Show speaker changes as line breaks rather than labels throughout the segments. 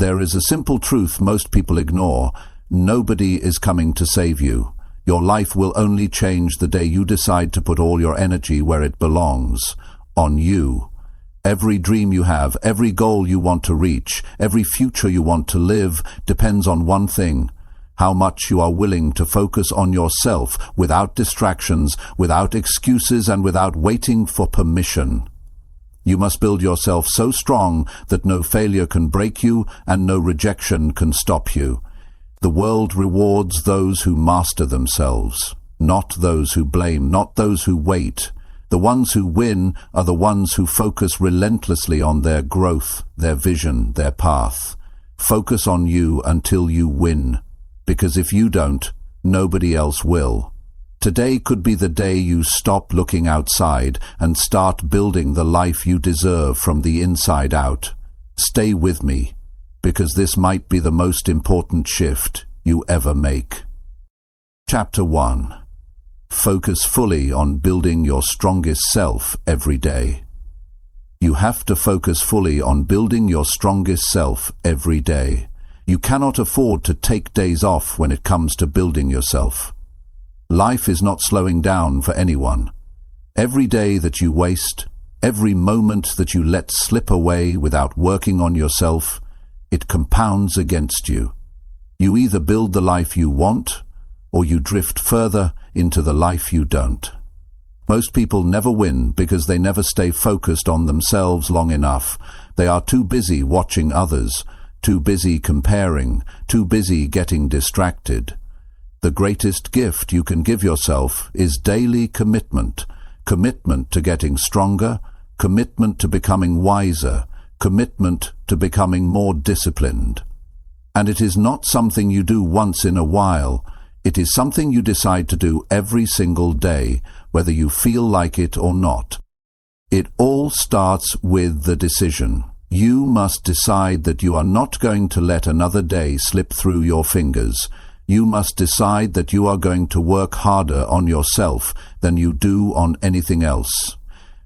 There is a simple truth most people ignore. Nobody is coming to save you. Your life will only change the day you decide to put all your energy where it belongs, on you. Every dream you have, every goal you want to reach, every future you want to live depends on one thing: how much you are willing to focus on yourself without distractions, without excuses, and without waiting for permission. You must build yourself so strong that no failure can break you and no rejection can stop you. The world rewards those who master themselves, not those who blame, not those who wait. The ones who win are the ones who focus relentlessly on their growth, their vision, their path. Focus on you until you win, because if you don't, nobody else will. Today could be the day you stop looking outside and start building the life you deserve from the inside out. Stay with me, because this might be the most important shift you ever make. Chapter 1. Focus fully on building your strongest self every day. You have to focus fully on building your strongest self every day. You cannot afford to take days off when it comes to building yourself. Life is not slowing down for anyone. Every day that you waste, every moment that you let slip away without working on yourself, it compounds against you. You either build the life you want, or you drift further into the life you don't. Most people never win because they never stay focused on themselves long enough. They are too busy watching others, too busy comparing, too busy getting distracted. The greatest gift you can give yourself is daily commitment. Commitment to getting stronger, commitment to becoming wiser, commitment to becoming more disciplined. And it is not something you do once in a while. It is something you decide to do every single day, whether you feel like it or not. It all starts with the decision. You must decide that you are not going to let another day slip through your fingers. You must decide that you are going to work harder on yourself than you do on anything else.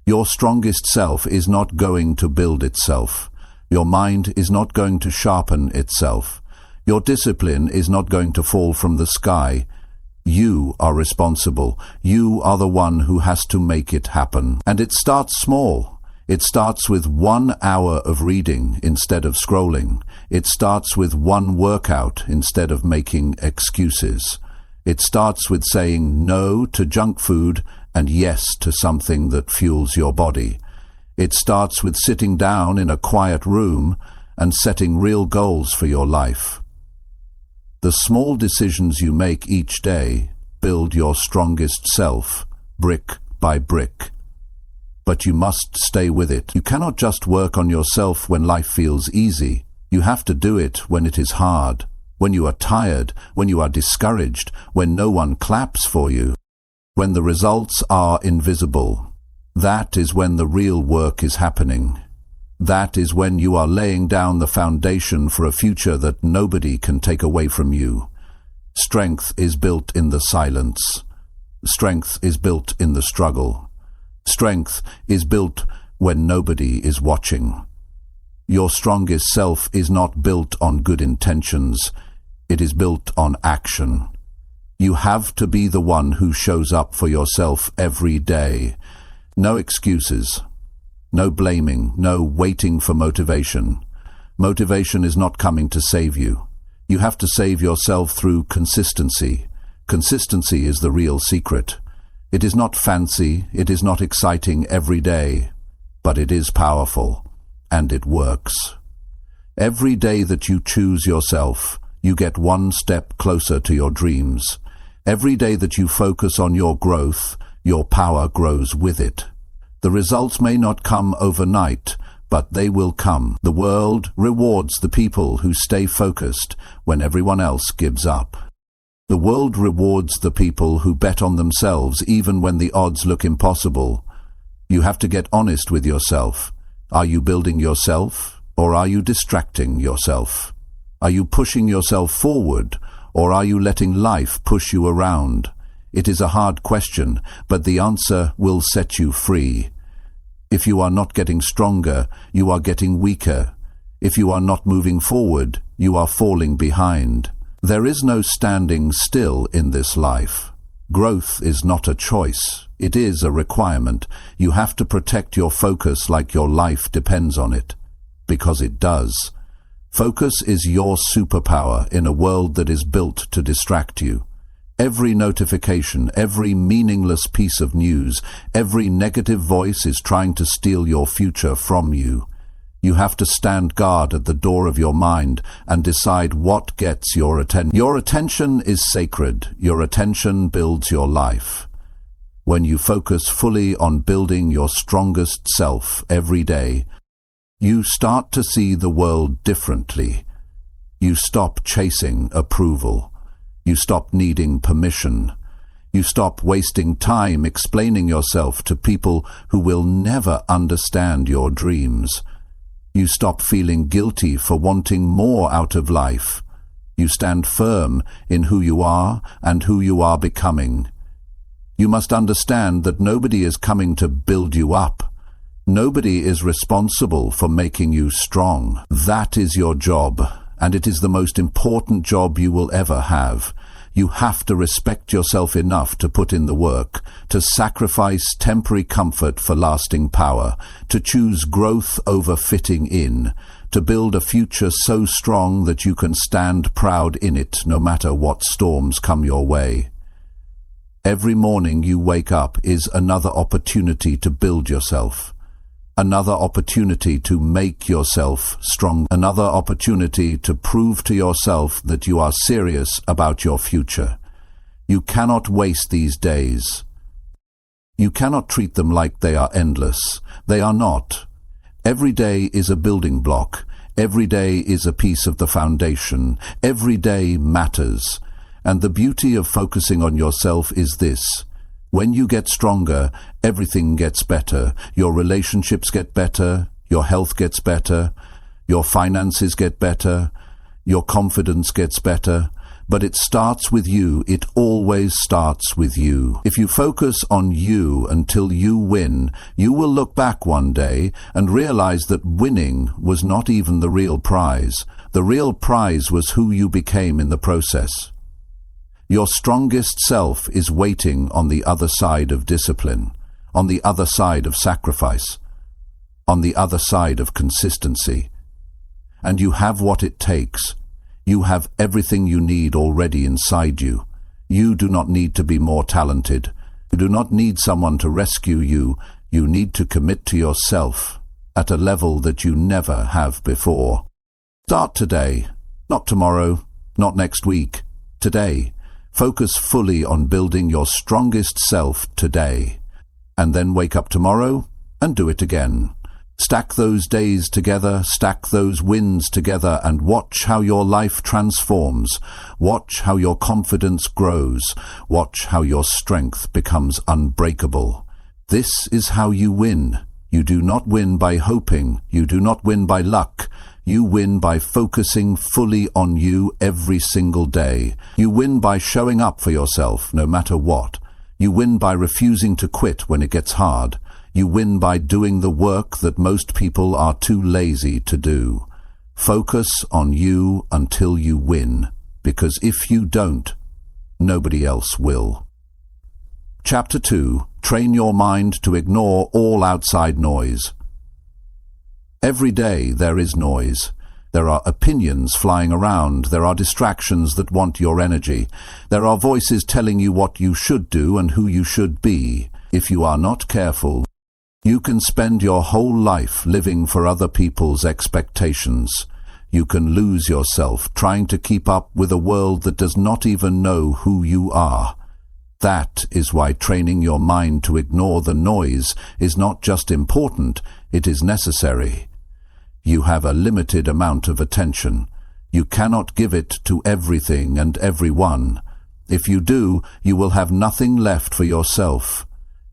Your strongest self is not going to build itself. Your mind is not going to sharpen itself. Your discipline is not going to fall from the sky. You are responsible. You are the one who has to make it happen. And it starts small. It starts with 1 hour of reading instead of scrolling. It starts with one workout instead of making excuses. It starts with saying no to junk food and yes to something that fuels your body. It starts with sitting down in a quiet room and setting real goals for your life. The small decisions you make each day build your strongest self, brick by brick. But you must stay with it. You cannot just work on yourself when life feels easy. You have to do it when it is hard, when you are tired, when you are discouraged, when no one claps for you, when the results are invisible. That is when the real work is happening. That is when you are laying down the foundation for a future that nobody can take away from you. Strength is built in the silence. Strength is built in the struggle. Strength is built when nobody is watching. Your strongest self is not built on good intentions. It is built on action. You have to be the one who shows up for yourself every day. No excuses. No blaming. No waiting for motivation. Motivation is not coming to save you. You have to save yourself through consistency. Consistency is the real secret. It is not fancy. It is not exciting every day. But it is powerful. And it works. Every day that you choose yourself, you get one step closer to your dreams. Every day that you focus on your growth, your power grows with it. The results may not come overnight, but they will come. The world rewards the people who stay focused when everyone else gives up. The world rewards the people who bet on themselves even when the odds look impossible. You have to get honest with yourself. Are you building yourself, or are you distracting yourself? Are you pushing yourself forward, or are you letting life push you around? It is a hard question, but the answer will set you free. If you are not getting stronger, you are getting weaker. If you are not moving forward, you are falling behind. There is no standing still in this life. Growth is not a choice. It is a requirement. You have to protect your focus like your life depends on it. Because it does. Focus is your superpower in a world that is built to distract you. Every notification, every meaningless piece of news, every negative voice is trying to steal your future from you. You have to stand guard at the door of your mind and decide what gets your attention. Your attention is sacred. Your attention builds your life. When you focus fully on building your strongest self every day, you start to see the world differently. You stop chasing approval. You stop needing permission. You stop wasting time explaining yourself to people who will never understand your dreams. You stop feeling guilty for wanting more out of life. You stand firm in who you are and who you are becoming. You must understand that nobody is coming to build you up. Nobody is responsible for making you strong. That is your job, and it is the most important job you will ever have. You have to respect yourself enough to put in the work, to sacrifice temporary comfort for lasting power, to choose growth over fitting in, to build a future so strong that you can stand proud in it no matter what storms come your way. Every morning you wake up is another opportunity to build yourself. Another opportunity to make yourself strong. Another opportunity to prove to yourself that you are serious about your future. You cannot waste these days. You cannot treat them like they are endless. They are not. Every day is a building block. Every day is a piece of the foundation. Every day matters. And the beauty of focusing on yourself is this. When you get stronger, everything gets better. Your relationships get better, your health gets better, your finances get better, your confidence gets better. But it starts with you. It always starts with you. If you focus on you until you win, you will look back one day and realize that winning was not even the real prize. The real prize was who you became in the process. Your strongest self is waiting on the other side of discipline, on the other side of sacrifice, on the other side of consistency. And you have what it takes. You have everything you need already inside you. You do not need to be more talented. You do not need someone to rescue you. You need to commit to yourself at a level that you never have before. Start today, not tomorrow, not next week, today. Focus fully on building your strongest self today, and then wake up tomorrow and do it again. Stack those days together, stack those wins together, and watch how your life transforms. Watch how your confidence grows. Watch how your strength becomes unbreakable. This is how you win. You do not win by hoping. You do not win by luck. You win by focusing fully on you every single day. You win by showing up for yourself no matter what. You win by refusing to quit when it gets hard. You win by doing the work that most people are too lazy to do. Focus on you until you win, because if you don't, nobody else will. Chapter 2. Train your mind to ignore all outside noise. Every day there is noise. There are opinions flying around. There are distractions that want your energy. There are voices telling you what you should do and who you should be. If you are not careful, you can spend your whole life living for other people's expectations. You can lose yourself trying to keep up with a world that does not even know who you are. That is why training your mind to ignore the noise is not just important, it is necessary. You have a limited amount of attention. You cannot give it to everything and everyone. If you do, you will have nothing left for yourself.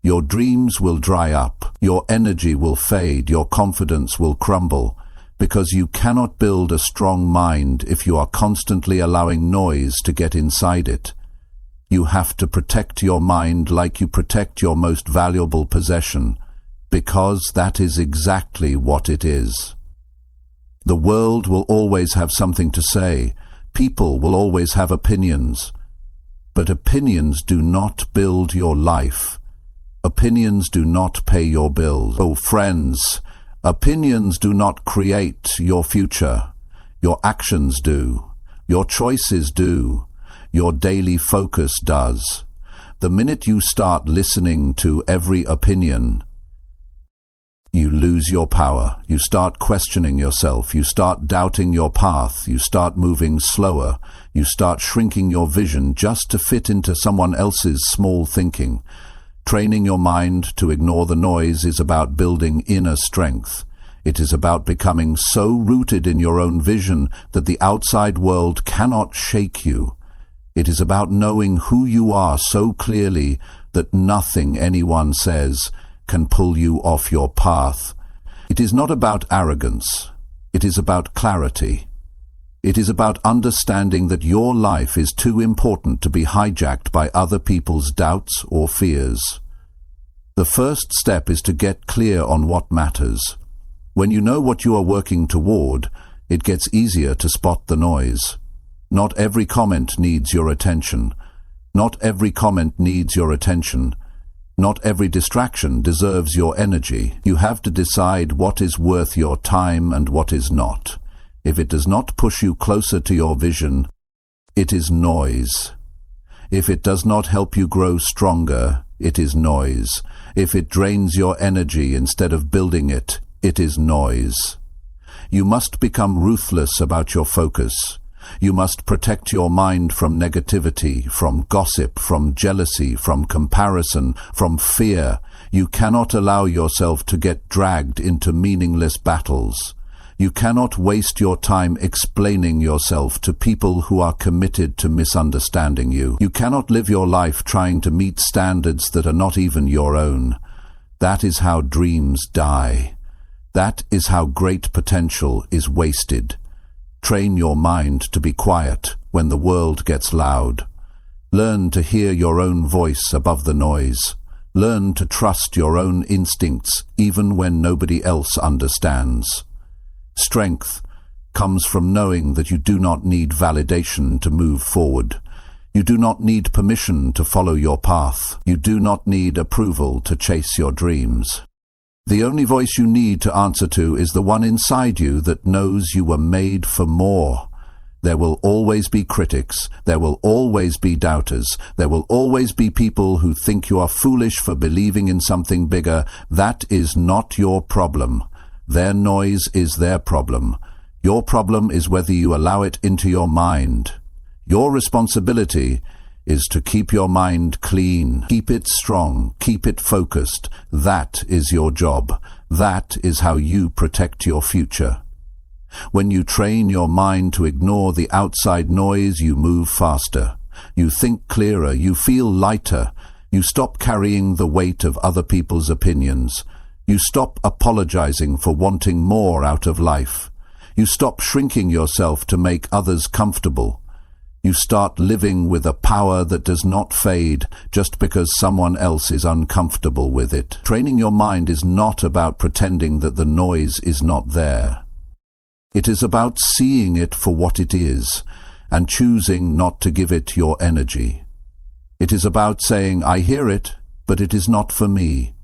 Your dreams will dry up. Your energy will fade. Your confidence will crumble. Because you cannot build a strong mind if you are constantly allowing noise to get inside it. You have to protect your mind like you protect your most valuable possession, because that is exactly what it is. The world will always have something to say. People will always have opinions. But opinions do not build your life. Opinions do not pay your bills. Oh, friends, opinions do not create your future. Your actions do. Your choices do. Your daily focus does. The minute you start listening to every opinion, you lose your power. You start questioning yourself. You start doubting your path. You start moving slower. You start shrinking your vision just to fit into someone else's small thinking. Training your mind to ignore the noise is about building inner strength. It is about becoming so rooted in your own vision that the outside world cannot shake you. It is about knowing who you are so clearly that nothing anyone says can pull you off your path. It is not about arrogance. It is about clarity. It is about understanding that your life is too important to be hijacked by other people's doubts or fears. The first step is to get clear on what matters. When you know what you are working toward, it gets easier to spot the noise. Not every comment needs your attention. Not every comment needs your attention. Not every distraction deserves your energy. You have to decide what is worth your time and what is not. If it does not push you closer to your vision, it is noise. If it does not help you grow stronger, it is noise. If it drains your energy instead of building it, it is noise. You must become ruthless about your focus. You must protect your mind from negativity, from gossip, from jealousy, from comparison, from fear. You cannot allow yourself to get dragged into meaningless battles. You cannot waste your time explaining yourself to people who are committed to misunderstanding you. You cannot live your life trying to meet standards that are not even your own. That is how dreams die. That is how great potential is wasted. Train your mind to be quiet when the world gets loud. Learn to hear your own voice above the noise. Learn to trust your own instincts even when nobody else understands. Strength comes from knowing that you do not need validation to move forward. You do not need permission to follow your path. You do not need approval to chase your dreams. The only voice you need to answer to is the one inside you that knows you were made for more. There will always be critics. There will always be doubters. There will always be people who think you are foolish for believing in something bigger. That is not your problem. Their noise is their problem. Your problem is whether you allow it into your mind. Your responsibility is to keep your mind clean, keep it strong, keep it focused. That is your job. That is how you protect your future. When you train your mind to ignore the outside noise, you move faster. You think clearer, you feel lighter. You stop carrying the weight of other people's opinions. You stop apologizing for wanting more out of life. You stop shrinking yourself to make others comfortable. You start living with a power that does not fade just because someone else is uncomfortable with it. Training your mind is not about pretending that the noise is not there. It is about seeing it for what it is and choosing not to give it your energy. It is about saying, I hear it, but it is not for me.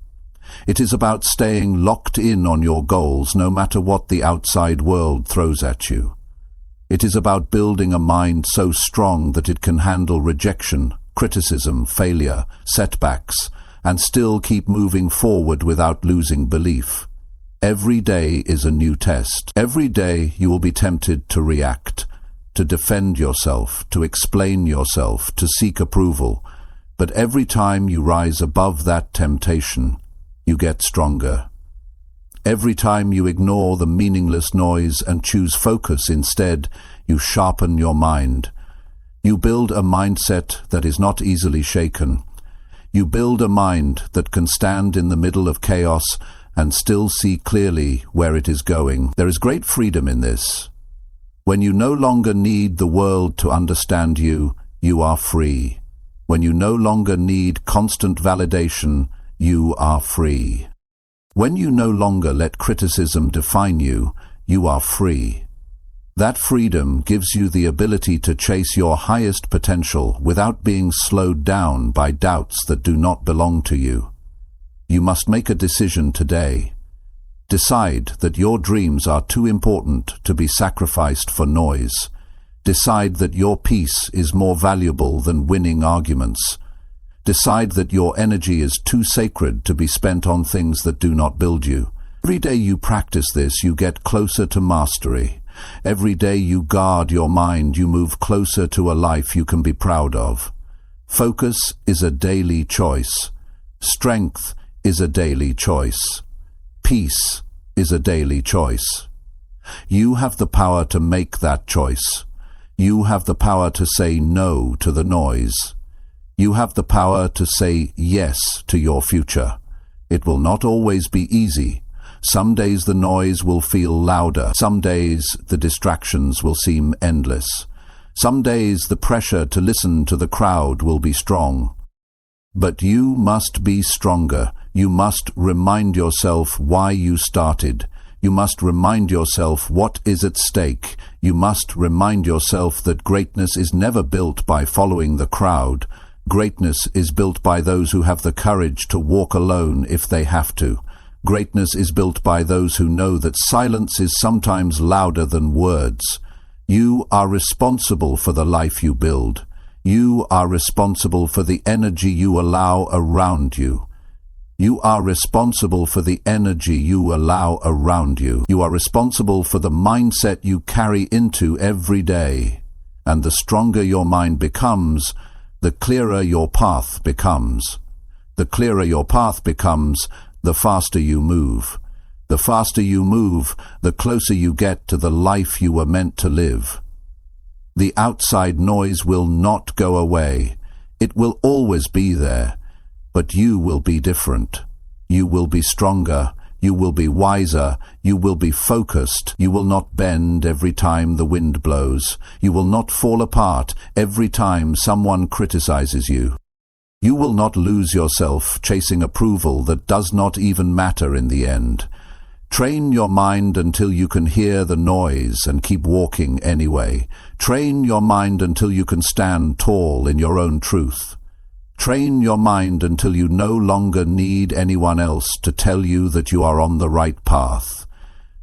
It is about staying locked in on your goals no matter what the outside world throws at you. It is about building a mind so strong that it can handle rejection, criticism, failure, setbacks, and still keep moving forward without losing belief. Every day is a new test. Every day you will be tempted to react, to defend yourself, to explain yourself, to seek approval. But every time you rise above that temptation, you get stronger. Every time you ignore the meaningless noise and choose focus instead, you sharpen your mind. You build a mindset that is not easily shaken. You build a mind that can stand in the middle of chaos and still see clearly where it is going. There is great freedom in this. When you no longer need the world to understand you, you are free. When you no longer need constant validation, you are free. When you no longer let criticism define you, you are free. That freedom gives you the ability to chase your highest potential without being slowed down by doubts that do not belong to you. You must make a decision today. Decide that your dreams are too important to be sacrificed for noise. Decide that your peace is more valuable than winning arguments. Decide that your energy is too sacred to be spent on things that do not build you. Every day you practice this, you get closer to mastery. Every day you guard your mind, you move closer to a life you can be proud of. Focus is a daily choice. Strength is a daily choice. Peace is a daily choice. You have the power to make that choice. You have the power to say no to the noise. You have the power to say yes to your future. It will not always be easy. Some days the noise will feel louder. Some days the distractions will seem endless. Some days the pressure to listen to the crowd will be strong. But you must be stronger. You must remind yourself why you started. You must remind yourself what is at stake. You must remind yourself that greatness is never built by following the crowd. Greatness is built by those who have the courage to walk alone if they have to. Greatness is built by those who know that silence is sometimes louder than words. You are responsible for the life you build. You are responsible for the energy you allow around you. You are responsible for the energy you allow around you. You are responsible for the mindset you carry into every day. And the stronger your mind becomes, the clearer your path becomes. The clearer your path becomes, the faster you move. The faster you move, the closer you get to the life you were meant to live. The outside noise will not go away. It will always be there. But you will be different. You will be stronger. You will be wiser. You will be focused. You will not bend every time the wind blows. You will not fall apart every time someone criticizes you. You will not lose yourself chasing approval that does not even matter in the end. Train your mind until you can hear the noise and keep walking anyway. Train your mind until you can stand tall in your own truth. Train your mind until you no longer need anyone else to tell you that you are on the right path.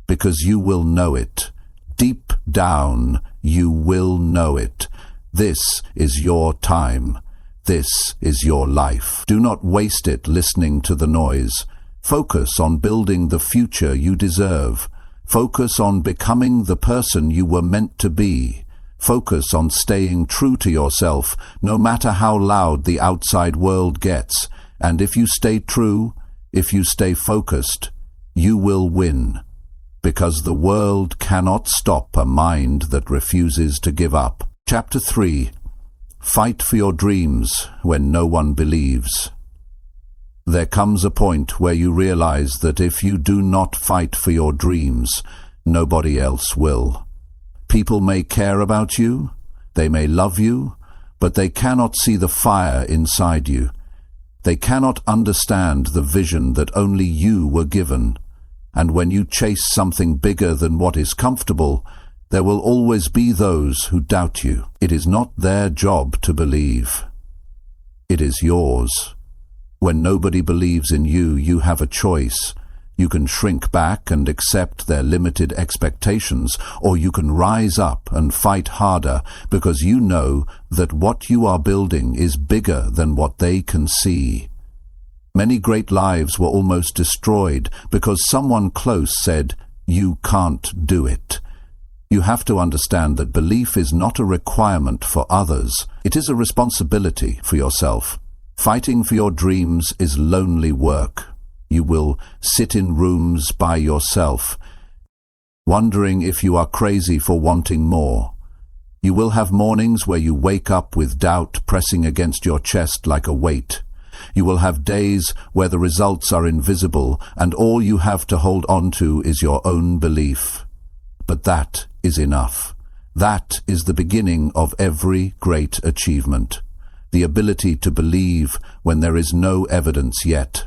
Because you will know it. Deep down, you will know it. This is your time. This is your life. Do not waste it listening to the noise. Focus on building the future you deserve. Focus on becoming the person you were meant to be. Focus on staying true to yourself, no matter how loud the outside world gets. And if you stay true, if you stay focused, you will win. Because the world cannot stop a mind that refuses to give up. Chapter 3. Fight for your dreams when no one believes. There comes a point where you realize that if you do not fight for your dreams, nobody else will. People may care about you, they may love you, but they cannot see the fire inside you. They cannot understand the vision that only you were given. And when you chase something bigger than what is comfortable, there will always be those who doubt you. It is not their job to believe. It is yours. When nobody believes in you, you have a choice. You can shrink back and accept their limited expectations, or you can rise up and fight harder because you know that what you are building is bigger than what they can see. Many great lives were almost destroyed because someone close said, "You can't do it." You have to understand that belief is not a requirement for others. It is a responsibility for yourself. Fighting for your dreams is lonely work. You will sit in rooms by yourself, wondering if you are crazy for wanting more. You will have mornings where you wake up with doubt pressing against your chest like a weight. You will have days where the results are invisible and all you have to hold on to is your own belief. But that is enough. That is the beginning of every great achievement. The ability to believe when there is no evidence yet.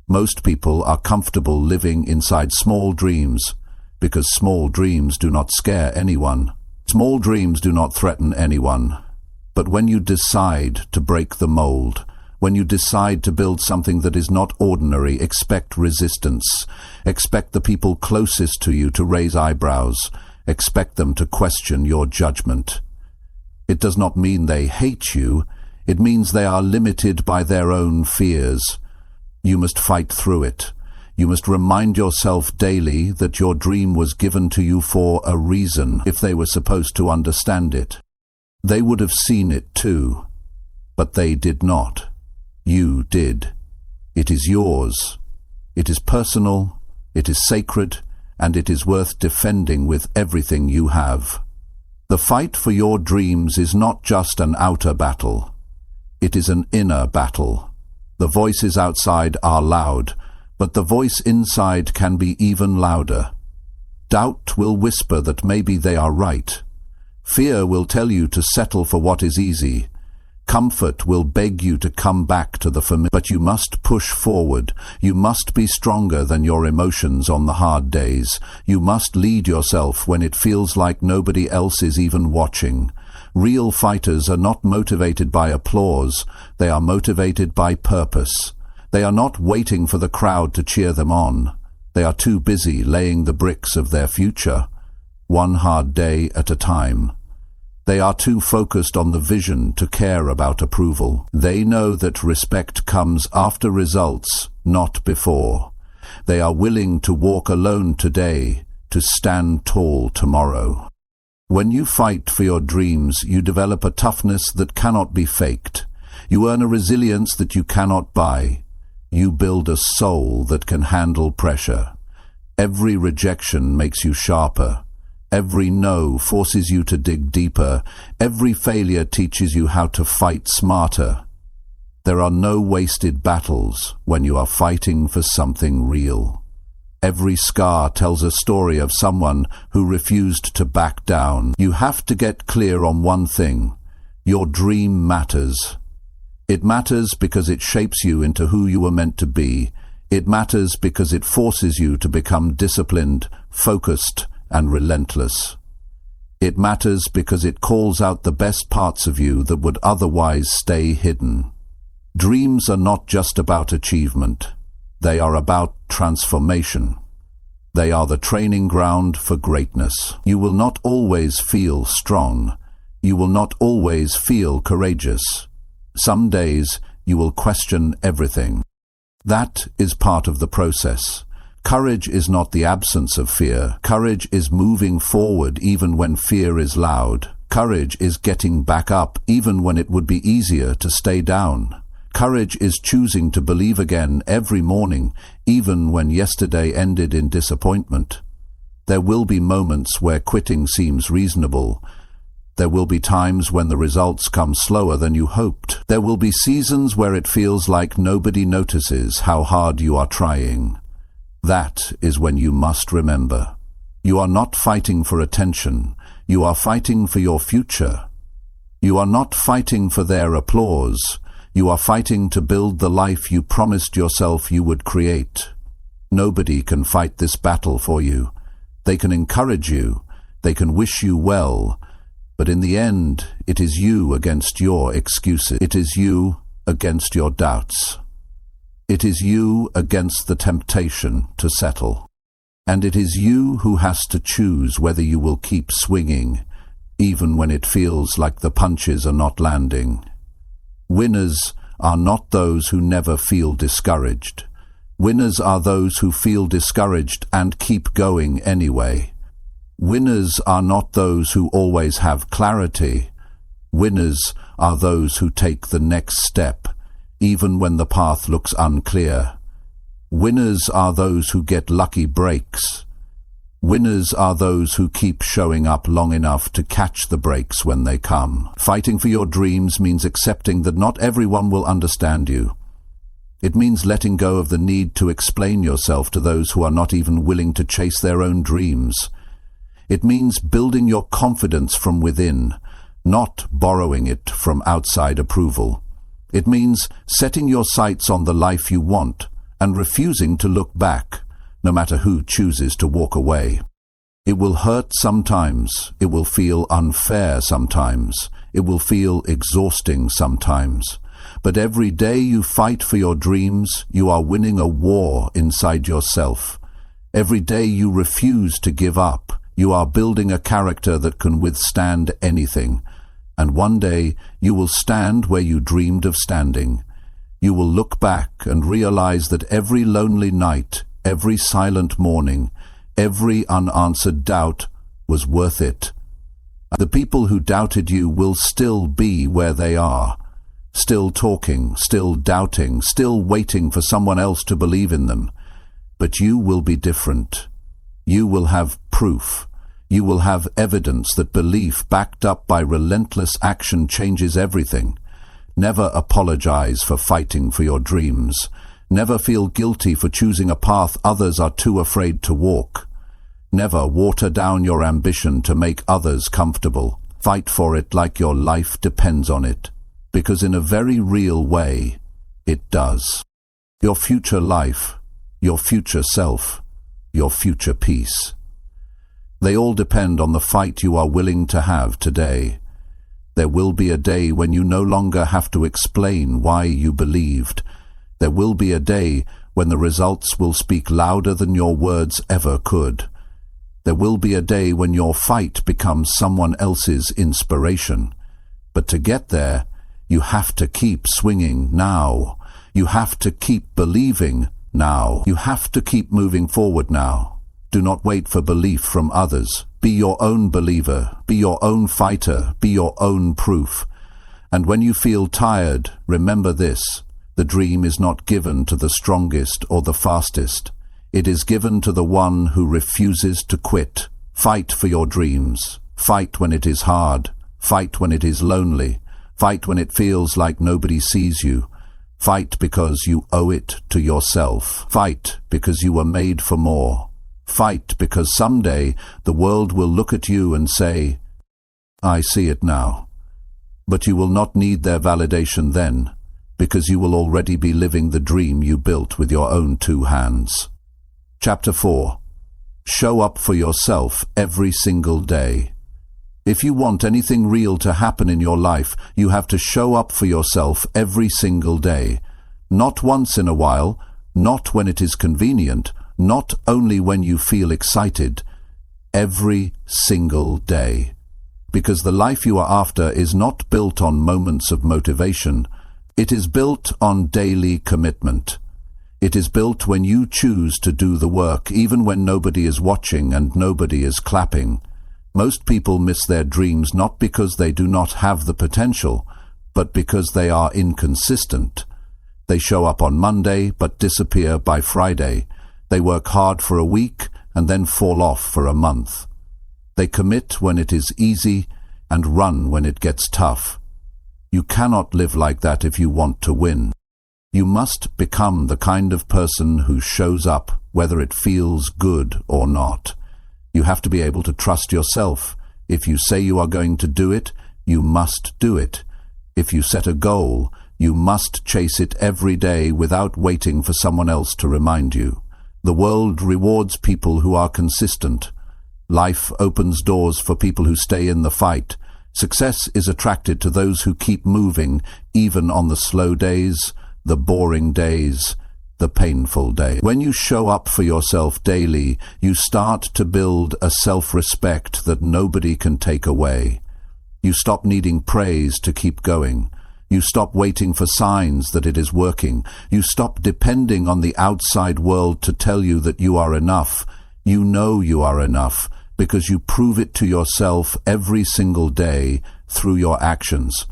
Most people are comfortable living inside small dreams. because small dreams do not scare anyone. Small dreams do not threaten anyone. But when you decide to break the mold, when you decide to build something that is not ordinary, expect resistance. Expect the people closest to you to raise eyebrows. Expect them to question your judgment. It does not mean they hate you. It means they are limited by their own fears. You must fight through it. You must remind yourself daily that your dream was given to you for a reason. If they were supposed to understand it, they would have seen it too. But they did not. You did. It is yours. It is personal, it is sacred, and it is worth defending with everything you have. The fight for your dreams is not just an outer battle. It is an inner battle. The voices outside are loud, but the voice inside can be even louder. Doubt will whisper that maybe they are right. Fear will tell you to settle for what is easy. Comfort will beg you to come back to the familiar. But you must push forward. You must be stronger than your emotions on the hard days. You must lead yourself when it feels like nobody else is even watching. Real fighters are not motivated by applause. They are motivated by purpose. They are not waiting for the crowd to cheer them on. They are too busy laying the bricks of their future, one hard day at a time. They are too focused on the vision to care about approval. They know that respect comes after results, not before. They are willing to walk alone today, to stand tall tomorrow. When you fight for your dreams, you develop a toughness that cannot be faked. You earn a resilience that you cannot buy. You build a soul that can handle pressure. Every rejection makes you sharper. Every no forces you to dig deeper. Every failure teaches you how to fight smarter. There are no wasted battles when you are fighting for something real. Every scar tells a story of someone who refused to back down. You have to get clear on one thing. Your dream matters. It matters because it shapes you into who you were meant to be. It matters because it forces you to become disciplined, focused, and relentless. It matters because it calls out the best parts of you that would otherwise stay hidden. Dreams are not just about achievement. They are about transformation. They are the training ground for greatness. You will not always feel strong. You will not always feel courageous. Some days you will question everything. That is part of the process. Courage is not the absence of fear. Courage is moving forward even when fear is loud. Courage is getting back up even when it would be easier to stay down. Courage is choosing to believe again every morning, even when yesterday ended in disappointment. There will be moments where quitting seems reasonable. There will be times when the results come slower than you hoped. There will be seasons where it feels like nobody notices how hard you are trying. That is when you must remember. You are not fighting for attention. You are fighting for your future. You are not fighting for their applause. You are fighting to build the life you promised yourself you would create. Nobody can fight this battle for you. They can encourage you. They can wish you well. But in the end, it is you against your excuses. It is you against your doubts. It is you against the temptation to settle. And it is you who has to choose whether you will keep swinging, even when it feels like the punches are not landing. Winners are not those who never feel discouraged. Winners are those who feel discouraged and keep going anyway. Winners are not those who always have clarity. Winners are those who take the next step, even when the path looks unclear. Winners are those who get lucky breaks. Winners are those who keep showing up long enough to catch the breaks when they come. Fighting for your dreams means accepting that not everyone will understand you. It means letting go of the need to explain yourself to those who are not even willing to chase their own dreams. It means building your confidence from within, not borrowing it from outside approval. It means setting your sights on the life you want and refusing to look back, no matter who chooses to walk away. It will hurt sometimes. It will feel unfair sometimes. It will feel exhausting sometimes. But every day you fight for your dreams, you are winning a war inside yourself. Every day you refuse to give up, you are building a character that can withstand anything. And one day you will stand where you dreamed of standing. You will look back and realize that every lonely night, every silent morning, every unanswered doubt was worth it. The people who doubted you will still be where they are, still talking, still doubting, still waiting for someone else to believe in them. But you will be different. You will have proof. You will have evidence that belief backed up by relentless action changes everything. Never apologize for fighting for your dreams. Never feel guilty for choosing a path others are too afraid to walk. Never water down your ambition to make others comfortable. Fight for it like your life depends on it, because in a very real way, it does. Your future life, your future self, your future peace. They all depend on the fight you are willing to have today. There will be a day when you no longer have to explain why you believed. There will be a day when the results will speak louder than your words ever could. There will be a day when your fight becomes someone else's inspiration. But to get there, you have to keep swinging now. You have to keep believing now. You have to keep moving forward now. Do not wait for belief from others. Be your own believer. Be your own fighter. Be your own proof. And when you feel tired, remember this. The dream is not given to the strongest or the fastest. It is given to the one who refuses to quit. Fight for your dreams. Fight when it is hard. Fight when it is lonely. Fight when it feels like nobody sees you. Fight because you owe it to yourself. Fight because you were made for more. Fight because someday the world will look at you and say, "I see it now." But you will not need their validation then, because you will already be living the dream you built with your own 2 hands. Chapter 4. Show up for yourself every single day. If you want anything real to happen in your life, you have to show up for yourself every single day. Not once in a while, not when it is convenient, not only when you feel excited. Every single day. Because the life you are after is not built on moments of motivation. It is built on daily commitment. It is built when you choose to do the work, even when nobody is watching and nobody is clapping. Most people miss their dreams not because they do not have the potential, but because they are inconsistent. They show up on Monday but disappear by Friday. They work hard for a week and then fall off for a month. They commit when it is easy and run when it gets tough. You cannot live like that if you want to win. You must become the kind of person who shows up whether it feels good or not. You have to be able to trust yourself. If you say you are going to do it, you must do it. If you set a goal, you must chase it every day without waiting for someone else to remind you. The world rewards people who are consistent. Life opens doors for people who stay in the fight. Success is attracted to those who keep moving, even on the slow days, the boring days, the painful days. When you show up for yourself daily, you start to build a self-respect that nobody can take away. You stop needing praise to keep going. You stop waiting for signs that it is working. You stop depending on the outside world to tell you that you are enough. You know you are enough because you prove it to yourself every single day through your actions.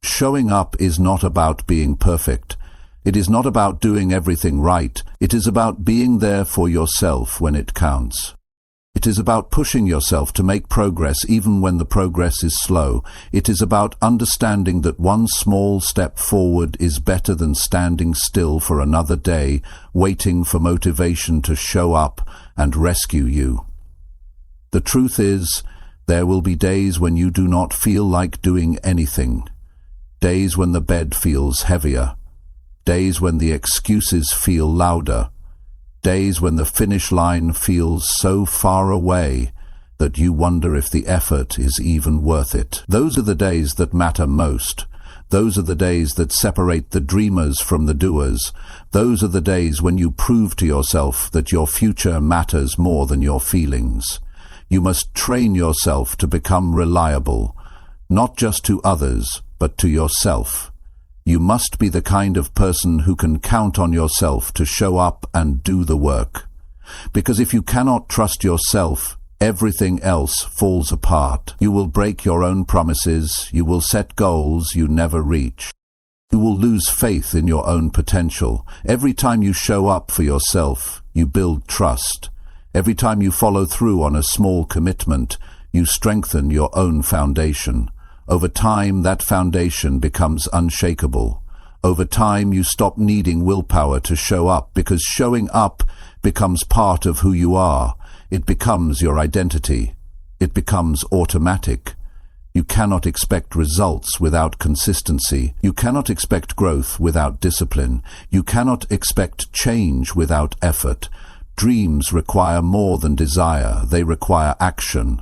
Showing up is not about being perfect. It is not about doing everything right. It is about being there for yourself when it counts. It is about pushing yourself to make progress even when the progress is slow. It is about understanding that one small step forward is better than standing still for another day, waiting for motivation to show up and rescue you. The truth is, there will be days when you do not feel like doing anything. Days when the bed feels heavier. Days when the excuses feel louder. days when the finish line feels so far away that you wonder if the effort is even worth it. Those are the days that matter most. Those are the days that separate the dreamers from the doers. Those are the days when you prove to yourself that your future matters more than your feelings. You must train yourself to become reliable, not just to others, but to yourself. You must be the kind of person who can count on yourself to show up and do the work. Because if you cannot trust yourself, everything else falls apart. You will break your own promises. You will set goals you never reach. You will lose faith in your own potential. Every time you show up for yourself, you build trust. Every time you follow through on a small commitment, you strengthen your own foundation. Over time, that foundation becomes unshakable. Over time, you stop needing willpower to show up, because showing up becomes part of who you are. It becomes your identity. It becomes automatic. You cannot expect results without consistency. You cannot expect growth without discipline. You cannot expect change without effort. Dreams require more than desire. They require action.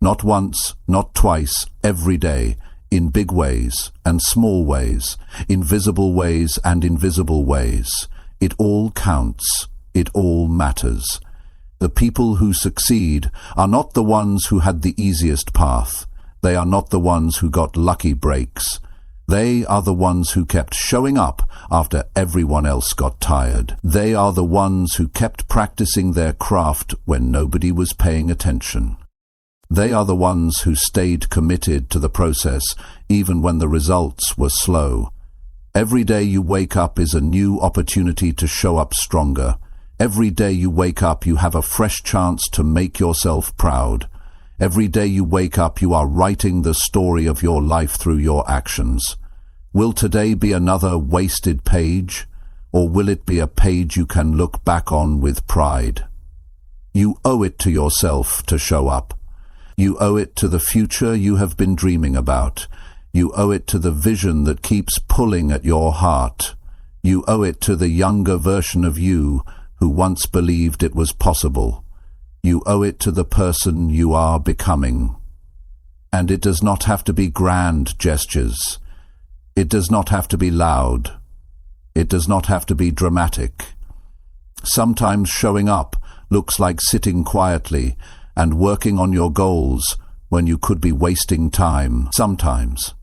Not once, not twice, every day, in big ways and small ways, in visible ways and invisible ways. It all counts. It all matters. The people who succeed are not the ones who had the easiest path. They are not the ones who got lucky breaks. They are the ones who kept showing up after everyone else got tired. They are the ones who kept practicing their craft when nobody was paying attention. They are the ones who stayed committed to the process even when the results were slow. Every day you wake up is a new opportunity to show up stronger. Every day you wake up, you have a fresh chance to make yourself proud. Every day you wake up, you are writing the story of your life through your actions. Will today be another wasted page, or will it be a page you can look back on with pride? You owe it to yourself to show up. You owe it to the future you have been dreaming about. You owe it to the vision that keeps pulling at your heart. You owe it to the younger version of you who once believed it was possible. You owe it to the person you are becoming. And it does not have to be grand gestures. It does not have to be loud. It does not have to be dramatic. Sometimes showing up looks like sitting quietly and working on your goals when you could be wasting time. Sometimes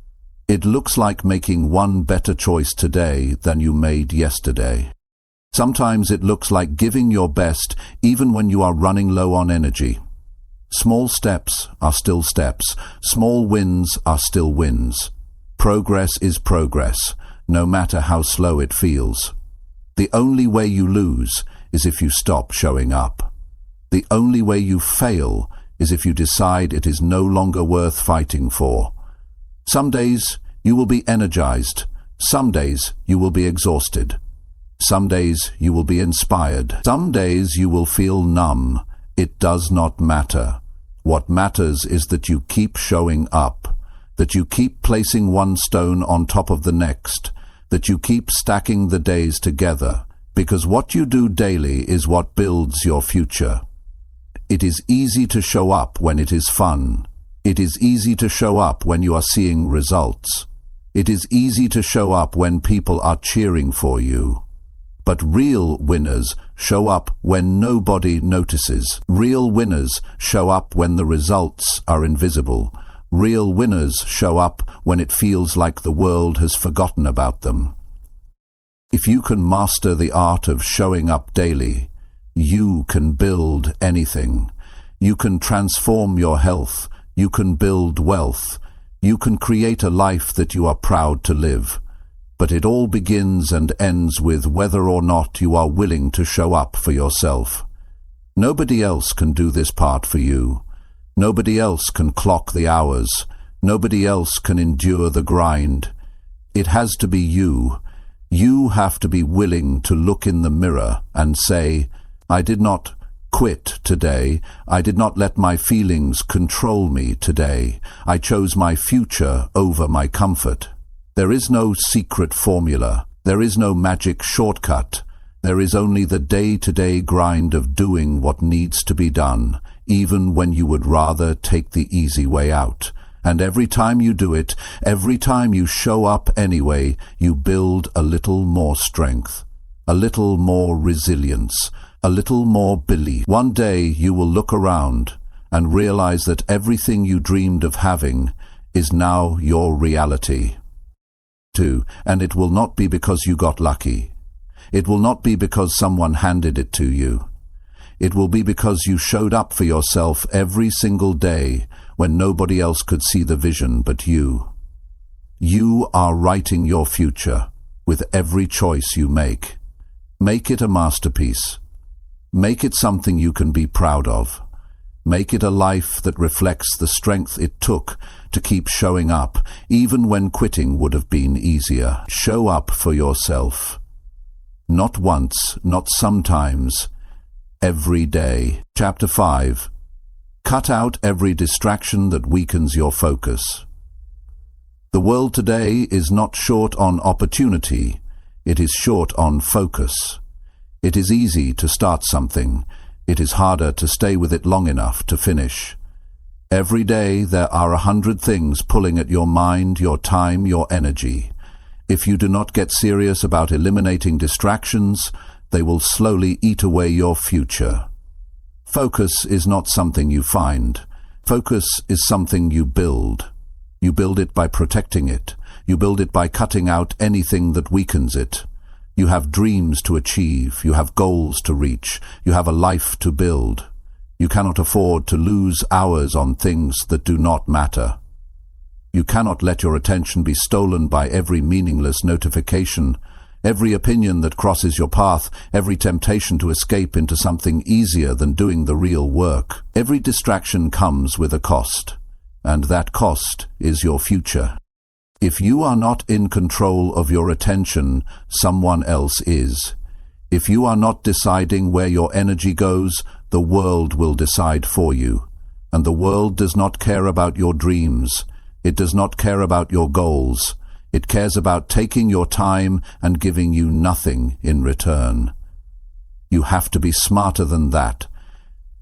it looks like making one better choice today than you made yesterday. Sometimes it looks like giving your best even when you are running low on energy. Small steps are still steps. Small wins are still wins. Progress is progress, no matter how slow it feels. The only way you lose is if you stop showing up. The only way you fail is if you decide it is no longer worth fighting for. Some days you will be energized. Some days you will be exhausted. Some days you will be inspired. Some days you will feel numb. It does not matter. What matters is that you keep showing up, that you keep placing one stone on top of the next, that you keep stacking the days together, because what you do daily is what builds your future. It is easy to show up when it is fun. It is easy to show up when you are seeing results. It is easy to show up when people are cheering for you. But real winners show up when nobody notices. Real winners show up when the results are invisible. Real winners show up when it feels like the world has forgotten about them. If you can master the art of showing up daily, you can build anything. You can transform your health. You can build wealth. You can create a life that you are proud to live. But it all begins and ends with whether or not you are willing to show up for yourself. Nobody else can do this part for you. Nobody else can clock the hours. Nobody else can endure the grind. It has to be you. You have to be willing to look in the mirror and say, I did not quit today. I did not let my feelings control me today. I chose my future over my comfort. There is no secret formula. There is no magic shortcut. There is only the day-to-day grind of doing what needs to be done, even when you would rather take the easy way out. And every time you do it, every time you show up anyway, you build a little more strength, a little more resilience, a little more belief. One day you will look around and realize that everything you dreamed of having is now your reality. 2. And it will not be because you got lucky. It will not be because someone handed it to you. It will be because you showed up for yourself every single day when nobody else could see the vision but you. You are writing your future with every choice you make. Make it a masterpiece. Make it something you can be proud of. Make it a life that reflects the strength it took to keep showing up, even when quitting would have been easier. Show up for yourself. Not once, not sometimes, every day. Chapter 5. Cut out every distraction that weakens your focus. The world today is not short on opportunity, it is short on focus. It is easy to start something. It is harder to stay with it long enough to finish. Every day there are 100 things pulling at your mind, your time, your energy. If you do not get serious about eliminating distractions, they will slowly eat away your future. Focus is not something you find. Focus is something you build. You build it by protecting it. You build it by cutting out anything that weakens it. You have dreams to achieve. You have goals to reach. You have a life to build. You cannot afford to lose hours on things that do not matter. You cannot let your attention be stolen by every meaningless notification, every opinion that crosses your path, every temptation to escape into something easier than doing the real work. Every distraction comes with a cost, and that cost is your future. If you are not in control of your attention, someone else is. If you are not deciding where your energy goes, the world will decide for you. And the world does not care about your dreams. It does not care about your goals. It cares about taking your time and giving you nothing in return. You have to be smarter than that.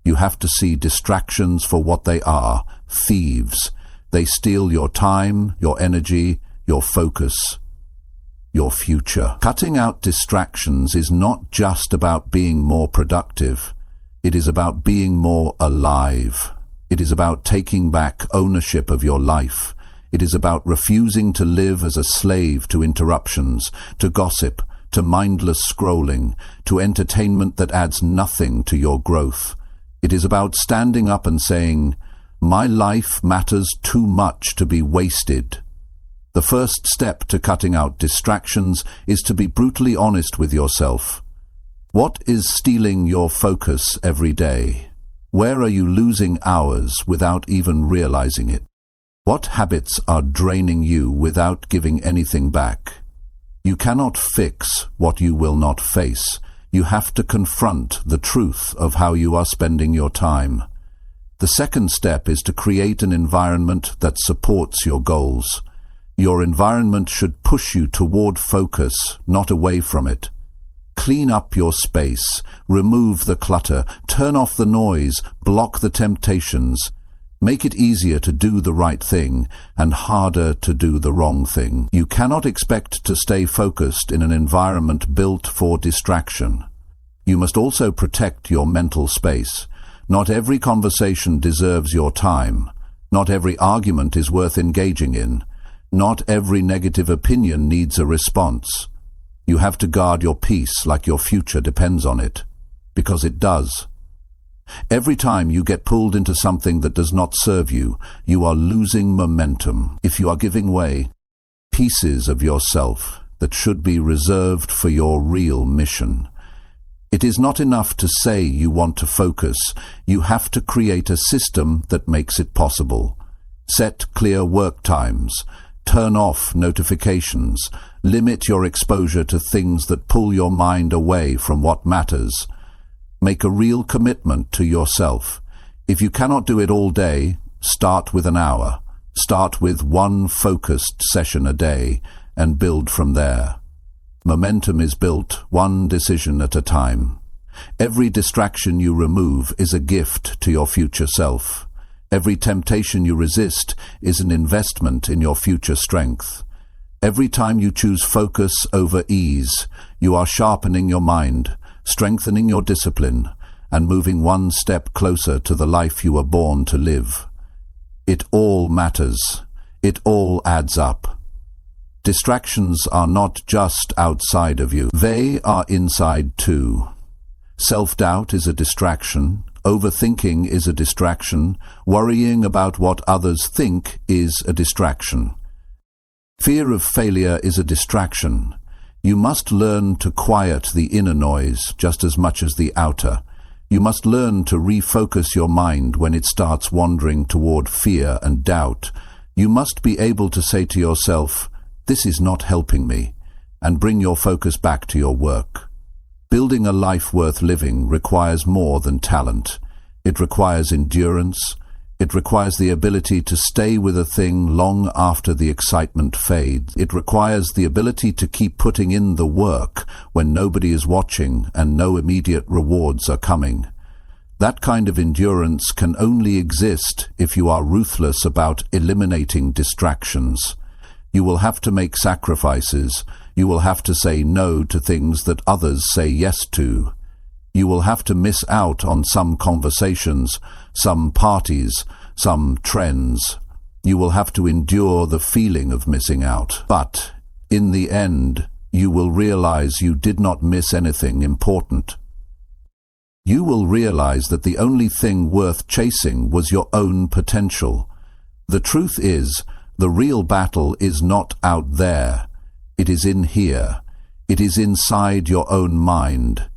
You have to see distractions for what they are, thieves. They steal your time, your energy, your focus, your future. Cutting out distractions is not just about being more productive. It is about being more alive. It is about taking back ownership of your life. It is about refusing to live as a slave to interruptions, to gossip, to mindless scrolling, to entertainment that adds nothing to your growth. It is about standing up and saying, "My life matters too much to be wasted." The first step to cutting out distractions is to be brutally honest with yourself. What is stealing your focus every day? Where are you losing hours without even realizing it? What habits are draining you without giving anything back? You cannot fix what you will not face. You have to confront the truth of how you are spending your time. The second step is to create an environment that supports your goals. Your environment should push you toward focus, not away from it. Clean up your space, remove the clutter, turn off the noise, block the temptations. Make it easier to do the right thing and harder to do the wrong thing. You cannot expect to stay focused in an environment built for distraction. You must also protect your mental space. Not every conversation deserves your time. Not every argument is worth engaging in. Not every negative opinion needs a response. You have to guard your peace like your future depends on it, because it does. Every time you get pulled into something that does not serve you, you are losing momentum. If you are giving away pieces of yourself that should be reserved for your real mission. It is not enough to say you want to focus. You have to create a system that makes it possible. Set clear work times. Turn off notifications. Limit your exposure to things that pull your mind away from what matters. Make a real commitment to yourself. If you cannot do it all day, start with an hour. Start with one focused session a day and build from there. Momentum is built one decision at a time. Every distraction you remove is a gift to your future self. Every temptation you resist is an investment in your future strength. Every time you choose focus over ease, you are sharpening your mind, strengthening your discipline, and moving one step closer to the life you were born to live. It all matters. It all adds up. Distractions are not just outside of you. They are inside too. Self-doubt is a distraction. Overthinking is a distraction. Worrying about what others think is a distraction. Fear of failure is a distraction. You must learn to quiet the inner noise just as much as the outer. You must learn to refocus your mind when it starts wandering toward fear and doubt. You must be able to say to yourself, "This is not helping me," and bring your focus back to your work. Building a life worth living requires more than talent. It requires endurance. It requires the ability to stay with a thing long after the excitement fades. It requires the ability to keep putting in the work when nobody is watching and no immediate rewards are coming. That kind of endurance can only exist if you are ruthless about eliminating distractions. You will have to make sacrifices. You will have to say no to things that others say yes to. You will have to miss out on some conversations, some parties, some trends. You will have to endure the feeling of missing out. But, in the end, you will realize you did not miss anything important. You will realize that the only thing worth chasing was your own potential. The truth is, the real battle is not out there. It is in here. It is inside your own mind.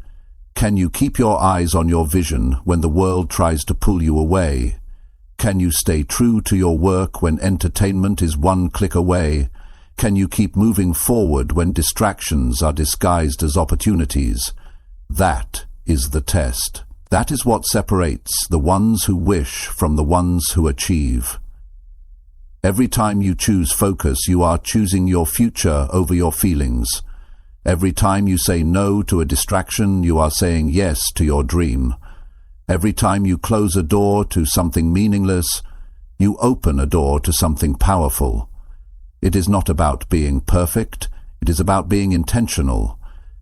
Can you keep your eyes on your vision when the world tries to pull you away? Can you stay true to your work when entertainment is one click away? Can you keep moving forward when distractions are disguised as opportunities? That is the test. That is what separates the ones who wish from the ones who achieve. Every time you choose focus, you are choosing your future over your feelings. Every time you say no to a distraction, you are saying yes to your dream. Every time you close a door to something meaningless, you open a door to something powerful. It is not about being perfect. It is about being intentional.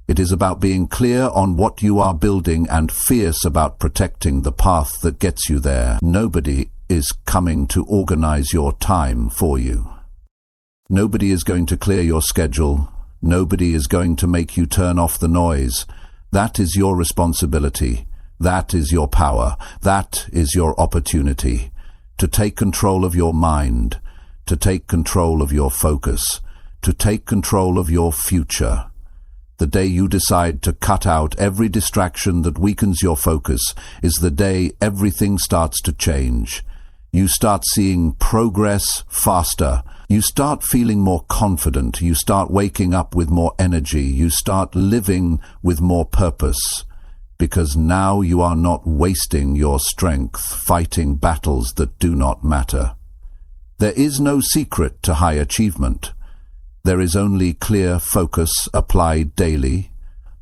It is about being clear on what you are building and fierce about protecting the path that gets you there. Nobody is coming to organize your time for you. Nobody is going to clear your schedule. Nobody is going to make you turn off the noise. That is your responsibility. That is your power. That is your opportunity. To take control of your mind. To take control of your focus. To take control of your future. The day you decide to cut out every distraction that weakens your focus is the day everything starts to change. You start seeing progress faster. You start feeling more confident. You start waking up with more energy. You start living with more purpose. Because now you are not wasting your strength fighting battles that do not matter. There is no secret to high achievement. There is only clear focus applied daily.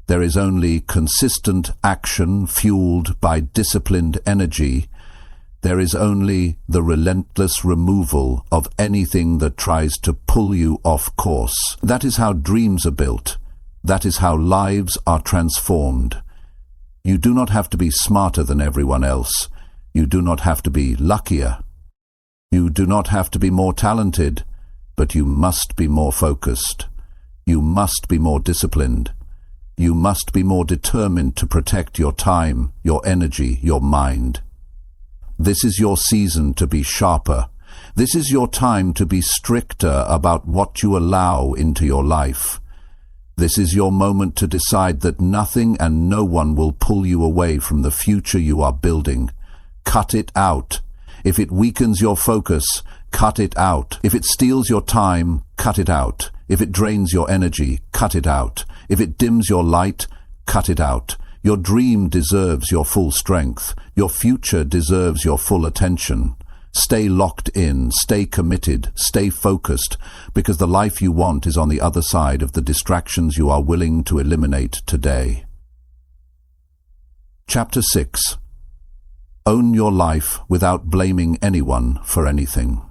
There is only consistent action fueled by disciplined energy. There is only the relentless removal of anything that tries to pull you off course. That is how dreams are built. That is how lives are transformed. You do not have to be smarter than everyone else. You do not have to be luckier. You do not have to be more talented, but you must be more focused. You must be more disciplined. You must be more determined to protect your time, your energy, your mind. This is your season to be sharper. This is your time to be stricter about what you allow into your life. This is your moment to decide that nothing and no one will pull you away from the future you are building. Cut it out. If it weakens your focus, cut it out. If it steals your time, cut it out. If it drains your energy, cut it out. If it dims your light, cut it out. Your dream deserves your full strength. Your future deserves your full attention. Stay locked in, stay committed, stay focused, because the life you want is on the other side of the distractions you are willing to eliminate today. Chapter 6. Own your life without blaming anyone for anything.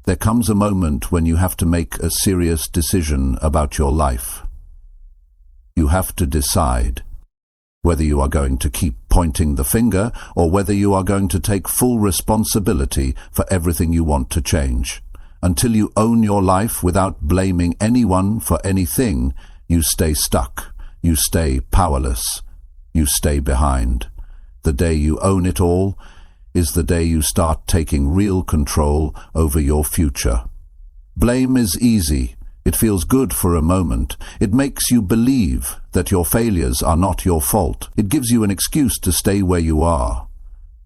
There comes a moment when you have to make a serious decision about your life. You have to decide whether you are going to keep pointing the finger or whether you are going to take full responsibility for everything you want to change. Until you own your life without blaming anyone for anything, you stay stuck, you stay powerless, you stay behind. The day you own it all is the day you start taking real control over your future. Blame is easy. It feels good for a moment. It makes you believe that your failures are not your fault. It gives you an excuse to stay where you are.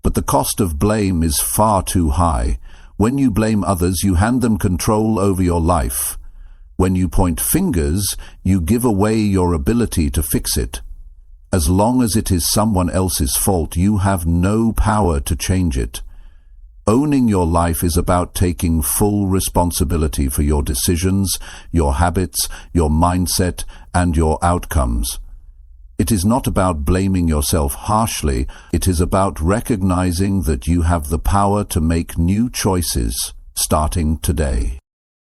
But the cost of blame is far too high. When you blame others, you hand them control over your life. When you point fingers, you give away your ability to fix it. As long as it is someone else's fault, you have no power to change it. Owning your life is about taking full responsibility for your decisions, your habits, your mindset, and your outcomes. It is not about blaming yourself harshly. It is about recognizing that you have the power to make new choices starting today.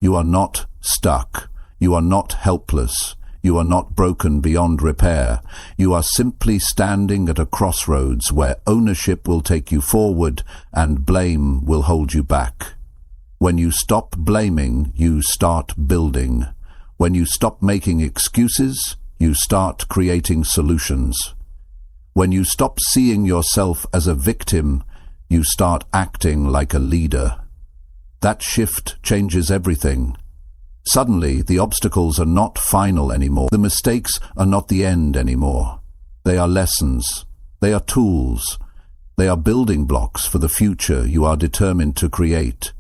You are not stuck. You are not helpless. You are not broken beyond repair. You are simply standing at a crossroads where ownership will take you forward and blame will hold you back. When you stop blaming, you start building. When you stop making excuses, you start creating solutions. When you stop seeing yourself as a victim, you start acting like a leader. That shift changes everything. Suddenly, the obstacles are not final anymore. The mistakes are not the end anymore. They are lessons. They are tools. They are building blocks for the future you are determined to create.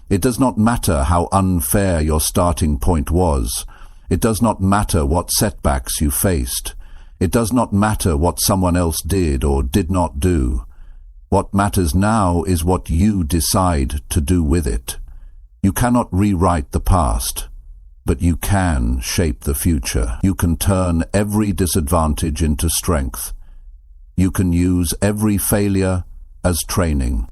It does not matter how unfair your starting point was. It does not matter what setbacks you faced. It does not matter what someone else did or did not do. What matters now is what you decide to do with it. You cannot rewrite the past, but you can shape the future. You can turn every disadvantage into strength. You can use every failure as training.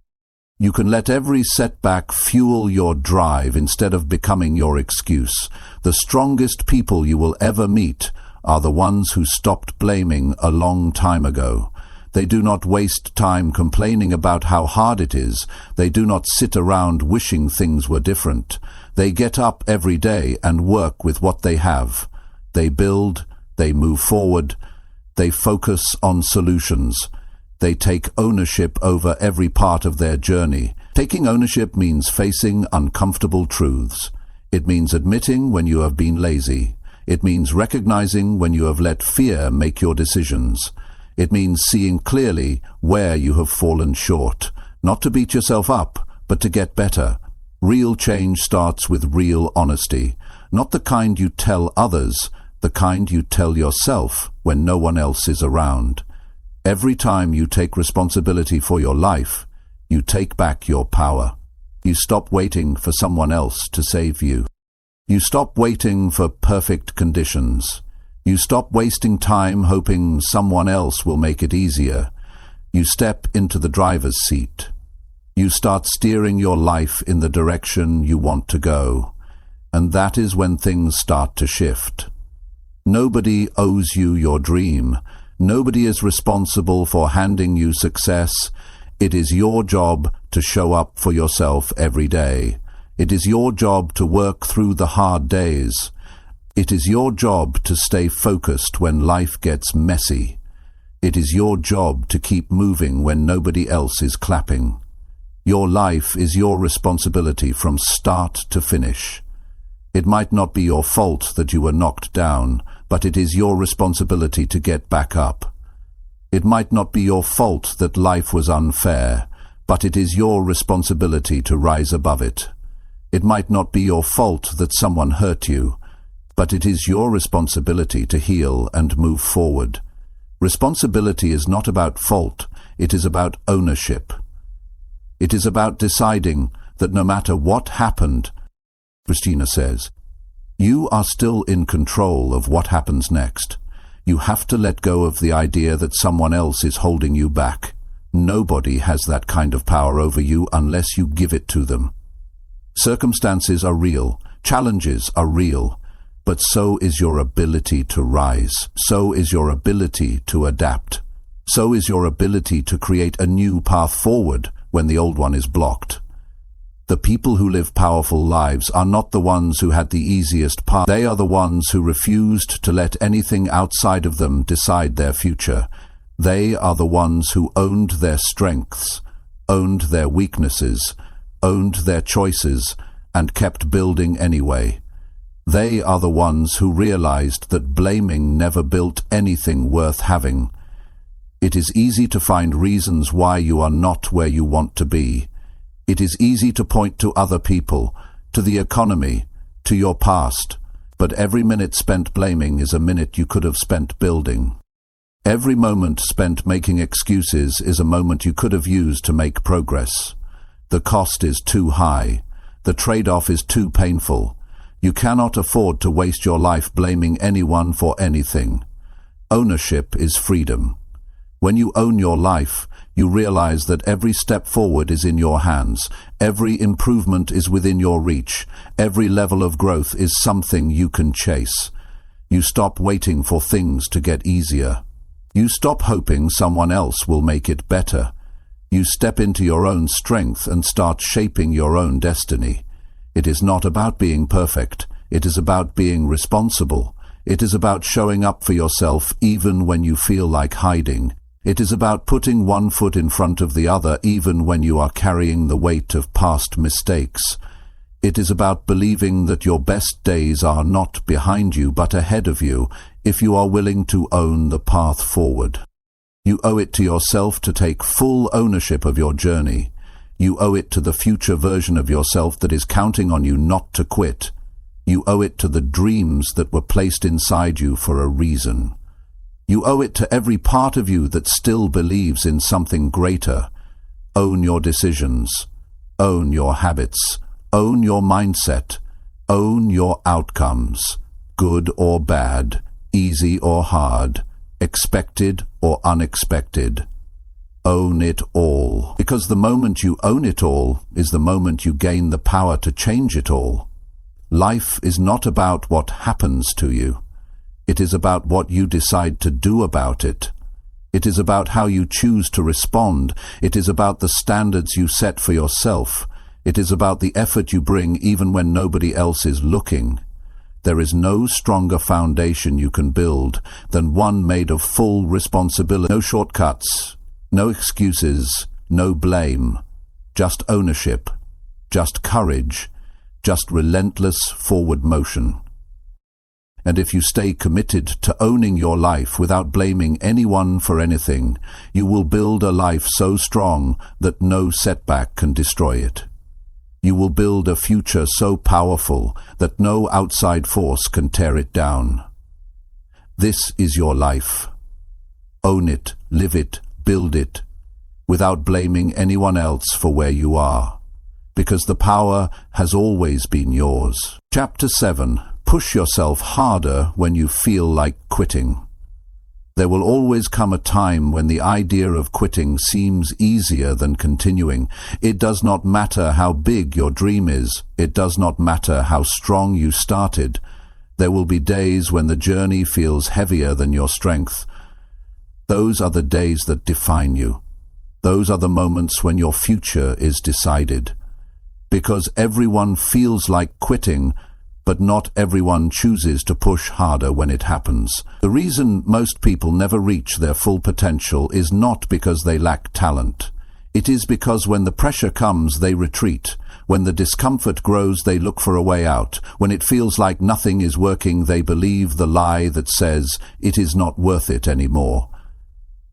You can let every setback fuel your drive instead of becoming your excuse. The strongest people you will ever meet are the ones who stopped blaming a long time ago. They do not waste time complaining about how hard it is. They do not sit around wishing things were different. They get up every day and work with what they have. They build, they move forward, they focus on solutions. They take ownership over every part of their journey. Taking ownership means facing uncomfortable truths. It means admitting when you have been lazy. It means recognizing when you have let fear make your decisions. It means seeing clearly where you have fallen short. Not to beat yourself up, but to get better. Real change starts with real honesty. Not the kind you tell others, the kind you tell yourself when no one else is around. Every time you take responsibility for your life, you take back your power. You stop waiting for someone else to save you. You stop waiting for perfect conditions. You stop wasting time hoping someone else will make it easier. You step into the driver's seat. You start steering your life in the direction you want to go. And that is when things start to shift. Nobody owes you your dream. Nobody is responsible for handing you success. It is your job to show up for yourself every day. It is your job to work through the hard days. It is your job to stay focused when life gets messy. It is your job to keep moving when nobody else is clapping. Your life is your responsibility from start to finish. It might not be your fault that you were knocked down, but it is your responsibility to get back up. It might not be your fault that life was unfair, but it is your responsibility to rise above it. It might not be your fault that someone hurt you, but it is your responsibility to heal and move forward. Responsibility is not about fault, it is about ownership. It is about deciding that no matter what happened, Christina says, you are still in control of what happens next. You have to let go of the idea that someone else is holding you back. Nobody has that kind of power over you unless you give it to them. Circumstances are real, challenges are real, but so is your ability to rise. So is your ability to adapt. So is your ability to create a new path forward when the old one is blocked. The people who live powerful lives are not the ones who had the easiest path. They are the ones who refused to let anything outside of them decide their future. They are the ones who owned their strengths, owned their weaknesses, owned their choices, and kept building anyway. They are the ones who realized that blaming never built anything worth having. It is easy to find reasons why you are not where you want to be. It is easy to point to other people, to the economy, to your past, but every minute spent blaming is a minute you could have spent building. Every moment spent making excuses is a moment you could have used to make progress. The cost is too high. The trade-off is too painful. You cannot afford to waste your life blaming anyone for anything. Ownership is freedom. When you own your life, you realize that every step forward is in your hands. Every improvement is within your reach. Every level of growth is something you can chase. You stop waiting for things to get easier. You stop hoping someone else will make it better. You step into your own strength and start shaping your own destiny. It is not about being perfect. It is about being responsible. It is about showing up for yourself even when you feel like hiding. It is about putting one foot in front of the other even when you are carrying the weight of past mistakes. It is about believing that your best days are not behind you but ahead of you if you are willing to own the path forward. You owe it to yourself to take full ownership of your journey. You owe it to the future version of yourself that is counting on you not to quit. You owe it to the dreams that were placed inside you for a reason. You owe it to every part of you that still believes in something greater. Own your decisions. Own your habits. Own your mindset. Own your outcomes. Good or bad, easy or hard, expected or unexpected. Own it all. Because the moment you own it all is the moment you gain the power to change it all. Life is not about what happens to you. It is about what you decide to do about it. It is about how you choose to respond. It is about the standards you set for yourself. It is about the effort you bring even when nobody else is looking. There is no stronger foundation you can build than one made of full responsibility. No shortcuts, no excuses, no blame. Just ownership, just courage, just relentless forward motion. And if you stay committed to owning your life without blaming anyone for anything, you will build a life so strong that no setback can destroy it. You will build a future so powerful that no outside force can tear it down. This is your life. Own it, live it, build it, without blaming anyone else for where you are, because the power has always been yours. Chapter 7. Push yourself harder when you feel like quitting. There will always come a time when the idea of quitting seems easier than continuing. It does not matter how big your dream is. It does not matter how strong you started. There will be days when the journey feels heavier than your strength. Those are the days that define you. Those are the moments when your future is decided. Because everyone feels like quitting, but not everyone chooses to push harder when it happens. The reason most people never reach their full potential is not because they lack talent. It is because when the pressure comes, they retreat. When the discomfort grows, they look for a way out. When it feels like nothing is working, they believe the lie that says it is not worth it anymore.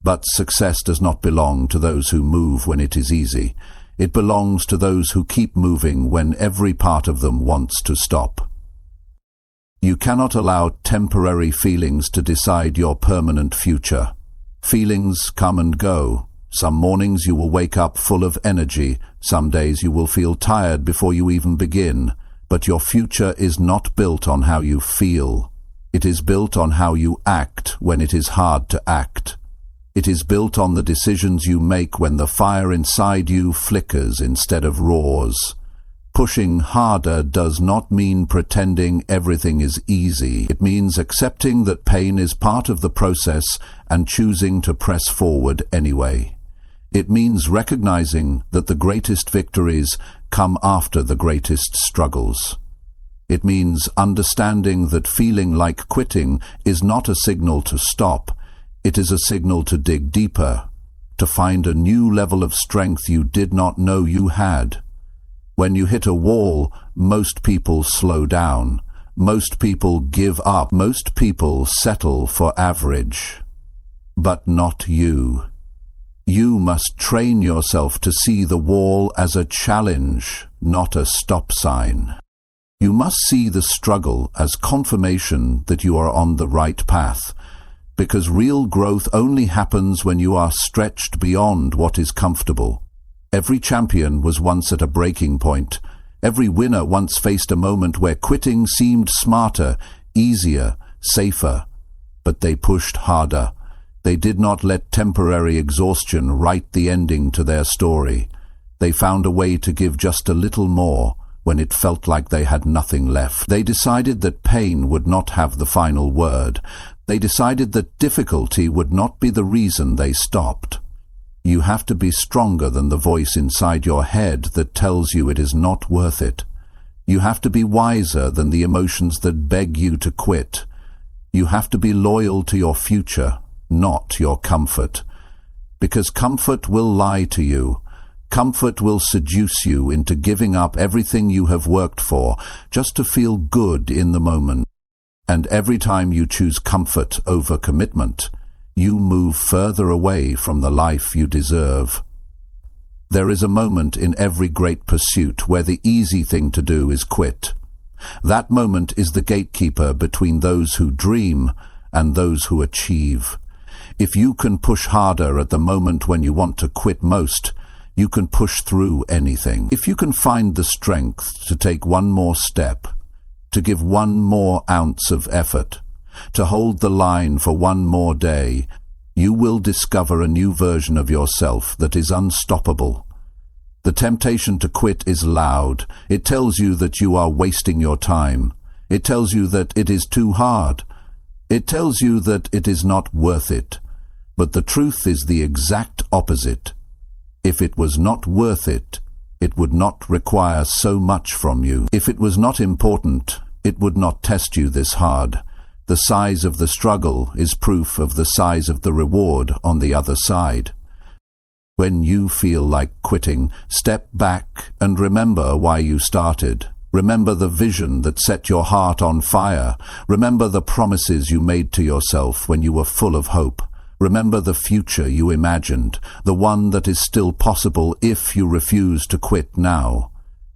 But success does not belong to those who move when it is easy. It belongs to those who keep moving when every part of them wants to stop. You cannot allow temporary feelings to decide your permanent future. Feelings come and go. Some mornings you will wake up full of energy. Some days you will feel tired before you even begin, but your future is not built on how you feel. It is built on how you act when it is hard to act. It is built on the decisions you make when the fire inside you flickers instead of roars. Pushing harder does not mean pretending everything is easy. It means accepting that pain is part of the process and choosing to press forward anyway. It means recognizing that the greatest victories come after the greatest struggles. It means understanding that feeling like quitting is not a signal to stop. It is a signal to dig deeper, to find a new level of strength you did not know you had. When you hit a wall, most people slow down. Most people give up. Most people settle for average. But not you. You must train yourself to see the wall as a challenge, not a stop sign. You must see the struggle as confirmation that you are on the right path, because real growth only happens when you are stretched beyond what is comfortable. Every champion was once at a breaking point. Every winner once faced a moment where quitting seemed smarter, easier, safer. But they pushed harder. They did not let temporary exhaustion write the ending to their story. They found a way to give just a little more when it felt like they had nothing left. They decided that pain would not have the final word. They decided that difficulty would not be the reason they stopped. You have to be stronger than the voice inside your head that tells you it is not worth it. You have to be wiser than the emotions that beg you to quit. You have to be loyal to your future, not your comfort. Because comfort will lie to you. Comfort will seduce you into giving up everything you have worked for just to feel good in the moment. And every time you choose comfort over commitment, you move further away from the life you deserve. There is a moment in every great pursuit where the easy thing to do is quit. That moment is the gatekeeper between those who dream and those who achieve. If you can push harder at the moment when you want to quit most, you can push through anything. If you can find the strength to take one more step, to give one more ounce of effort, to hold the line for one more day, you will discover a new version of yourself that is unstoppable. The temptation to quit is loud. It tells you that you are wasting your time. It tells you that it is too hard. It tells you that it is not worth it. But the truth is the exact opposite. If it was not worth it, it would not require so much from you. If it was not important, it would not test you this hard. The size of the struggle is proof of the size of the reward on the other side. When you feel like quitting, step back and remember why you started. Remember the vision that set your heart on fire. Remember the promises you made to yourself when you were full of hope. Remember the future you imagined, the one that is still possible if you refuse to quit now.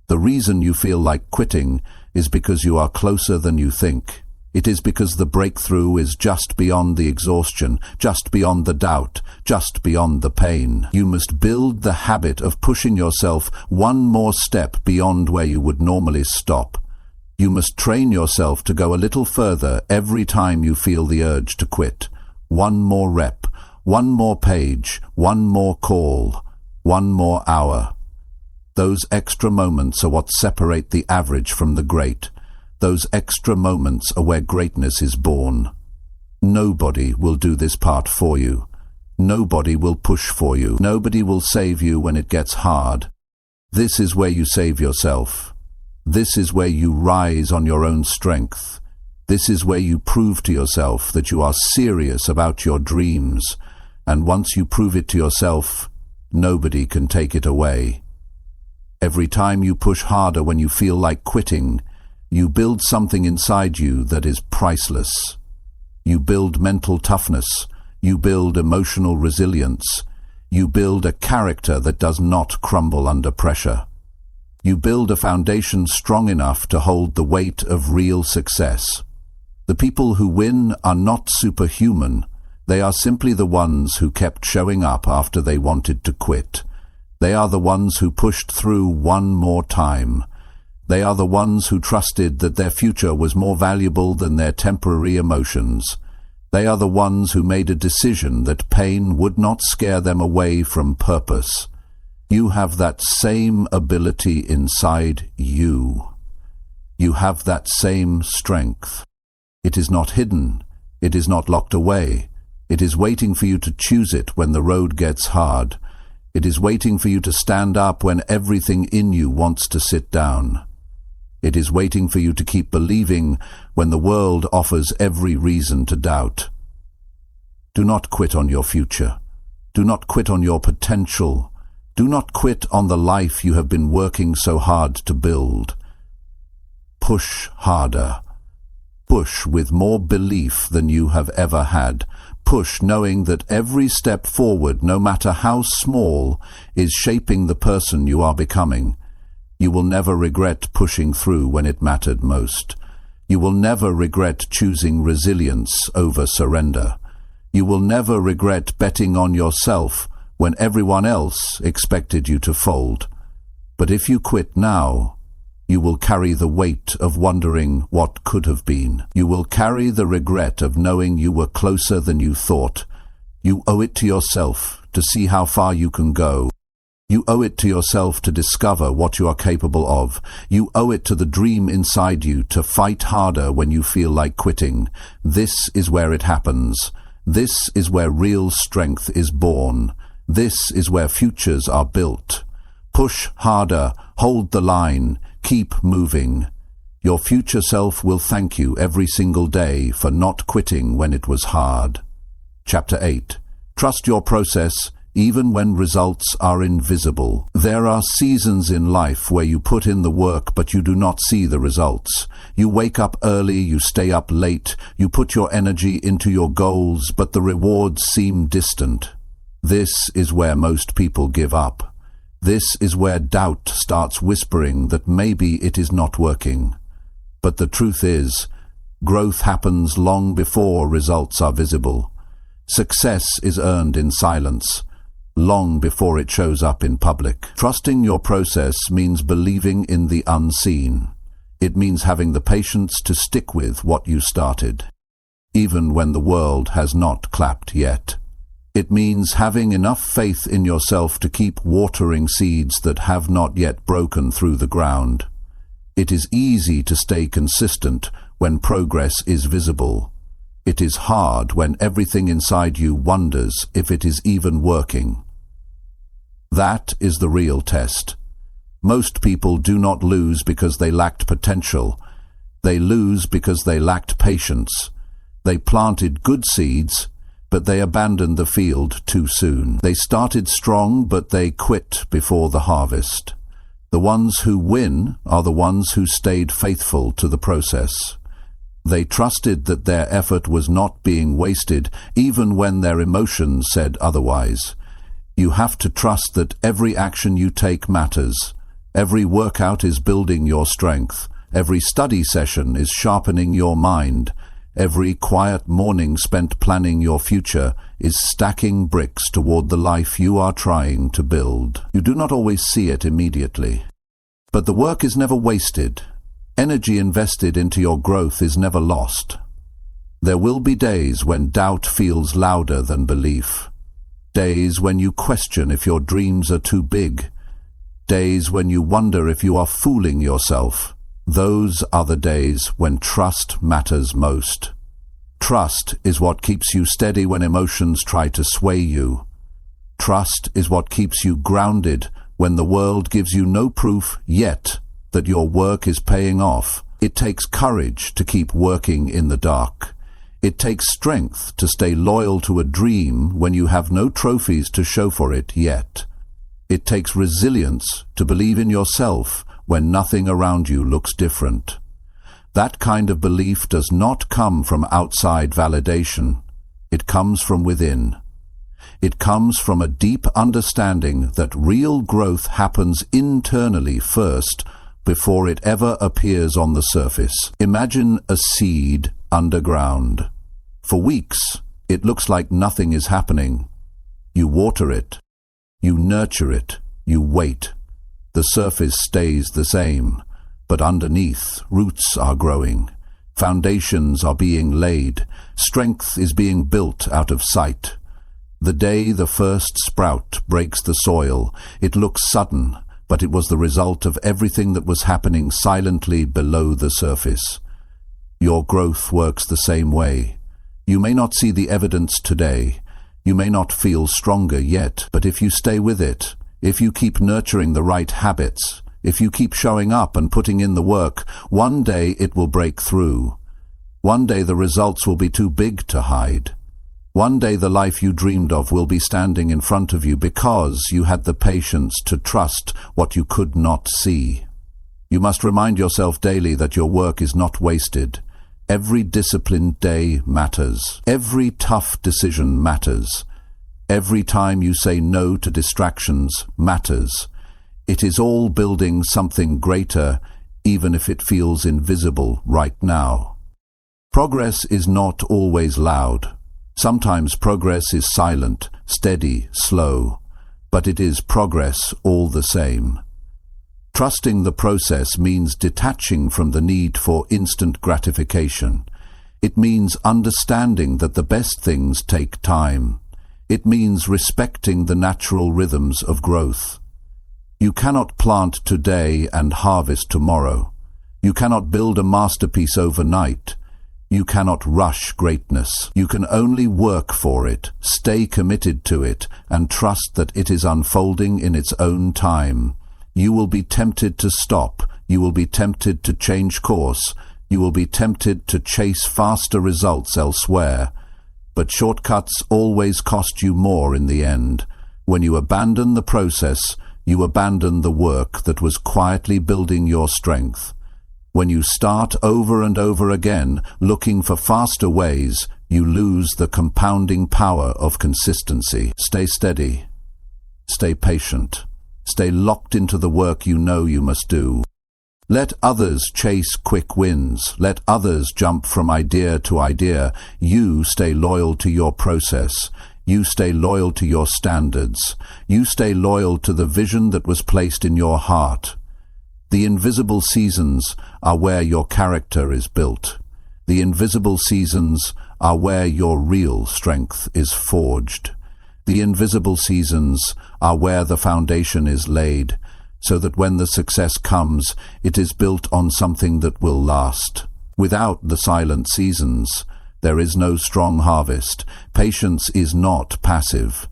The reason you feel like quitting is because you are closer than you think. It is because the breakthrough is just beyond the exhaustion, just beyond the doubt, just beyond the pain. You must build the habit of pushing yourself one more step beyond where you would normally stop. You must train yourself to go a little further every time you feel the urge to quit. One more rep, one more page, one more call, one more hour. Those extra moments are what separate the average from the great. Those extra moments are where greatness is born. Nobody will do this part for you. Nobody will push for you. Nobody will save you when it gets hard. This is where you save yourself. This is where you rise on your own strength. This is where you prove to yourself that you are serious about your dreams. And once you prove it to yourself, nobody can take it away. Every time you push harder when you feel like quitting, you build something inside you that is priceless. You build mental toughness. You build emotional resilience. You build a character that does not crumble under pressure. You build a foundation strong enough to hold the weight of real success. The people who win are not superhuman. They are simply the ones who kept showing up after they wanted to quit. They are the ones who pushed through one more time. They are the ones who trusted that their future was more valuable than their temporary emotions. They are the ones who made a decision that pain would not scare them away from purpose. You have that same ability inside you. You have that same strength. It is not hidden. It is not locked away. It is waiting for you to choose it when the road gets hard. It is waiting for you to stand up when everything in you wants to sit down. It is waiting for you to keep believing when the world offers every reason to doubt. Do not quit on your future. Do not quit on your potential. Do not quit on the life you have been working so hard to build. Push harder. Push with more belief than you have ever had. Push knowing that every step forward, no matter how small, is shaping the person you are becoming. You will never regret pushing through when it mattered most. You will never regret choosing resilience over surrender. You will never regret betting on yourself when everyone else expected you to fold. But if you quit now, you will carry the weight of wondering what could have been. You will carry the regret of knowing you were closer than you thought. You owe it to yourself to see how far you can go. You owe it to yourself to discover what you are capable of. You owe it to the dream inside you to fight harder when you feel like quitting. This is where it happens. This is where real strength is born. This is where futures are built. Push harder, hold the line, keep moving. Your future self will thank you every single day for not quitting when it was hard. Chapter 8. Trust your process even when results are invisible. There are seasons in life where you put in the work but you do not see the results. You wake up early, you stay up late, you put your energy into your goals, but the rewards seem distant. This is where most people give up. This is where doubt starts whispering that maybe it is not working. But the truth is, growth happens long before results are visible. Success is earned in silence, long before it shows up in public. Trusting your process means believing in the unseen. It means having the patience to stick with what you started, even when the world has not clapped yet. It means having enough faith in yourself to keep watering seeds that have not yet broken through the ground. It is easy to stay consistent when progress is visible. It is hard when everything inside you wonders if it is even working. That is the real test. Most people do not lose because they lacked potential. They lose because they lacked patience. They planted good seeds, but they abandoned the field too soon. They started strong, but they quit before the harvest. The ones who win are the ones who stayed faithful to the process. They trusted that their effort was not being wasted, even when their emotions said otherwise. You have to trust that every action you take matters. Every workout is building your strength. Every study session is sharpening your mind. Every quiet morning spent planning your future is stacking bricks toward the life you are trying to build. You do not always see it immediately. But the work is never wasted. Energy invested into your growth is never lost. There will be days when doubt feels louder than belief. Days when you question if your dreams are too big. Days when you wonder if you are fooling yourself. Those are the days when trust matters most. Trust is what keeps you steady when emotions try to sway you. Trust is what keeps you grounded when the world gives you no proof yet that your work is paying off. It takes courage to keep working in the dark. It takes strength to stay loyal to a dream when you have no trophies to show for it yet. It takes resilience to believe in yourself when nothing around you looks different. That kind of belief does not come from outside validation. It comes from within. It comes from a deep understanding that real growth happens internally first before it ever appears on the surface. Imagine a seed underground. For weeks, it looks like nothing is happening. You water it. You nurture it. You wait. The surface stays the same, but underneath, roots are growing. Foundations are being laid. Strength is being built out of sight. The day the first sprout breaks the soil, it looks sudden, but it was the result of everything that was happening silently below the surface. Your growth works the same way. You may not see the evidence today. You may not feel stronger yet, but if you stay with it, if you keep nurturing the right habits, if you keep showing up and putting in the work, one day it will break through. One day the results will be too big to hide. One day the life you dreamed of will be standing in front of you because you had the patience to trust what you could not see. You must remind yourself daily that your work is not wasted. Every disciplined day matters. Every tough decision matters. Every time you say no to distractions matters. It is all building something greater, even if it feels invisible right now. Progress is not always loud. Sometimes progress is silent, steady, slow, but it is progress all the same. Trusting the process means detaching from the need for instant gratification. It means understanding that the best things take time. It means respecting the natural rhythms of growth. You cannot plant today and harvest tomorrow. You cannot build a masterpiece overnight. You cannot rush greatness. You can only work for it, stay committed to it, and trust that it is unfolding in its own time. You will be tempted to stop. You will be tempted to change course. You will be tempted to chase faster results elsewhere. But shortcuts always cost you more in the end. When you abandon the process, you abandon the work that was quietly building your strength. When you start over and over again, looking for faster ways, you lose the compounding power of consistency. Stay steady. Stay patient. Stay locked into the work you know you must do. Let others chase quick wins. Let others jump from idea to idea. You stay loyal to your process. You stay loyal to your standards. You stay loyal to the vision that was placed in your heart. The invisible seasons are where your character is built. The invisible seasons are where your real strength is forged. The invisible seasons are where the foundation is laid, so that when the success comes, it is built on something that will last. Without the silent seasons, there is no strong harvest. Patience is not passive.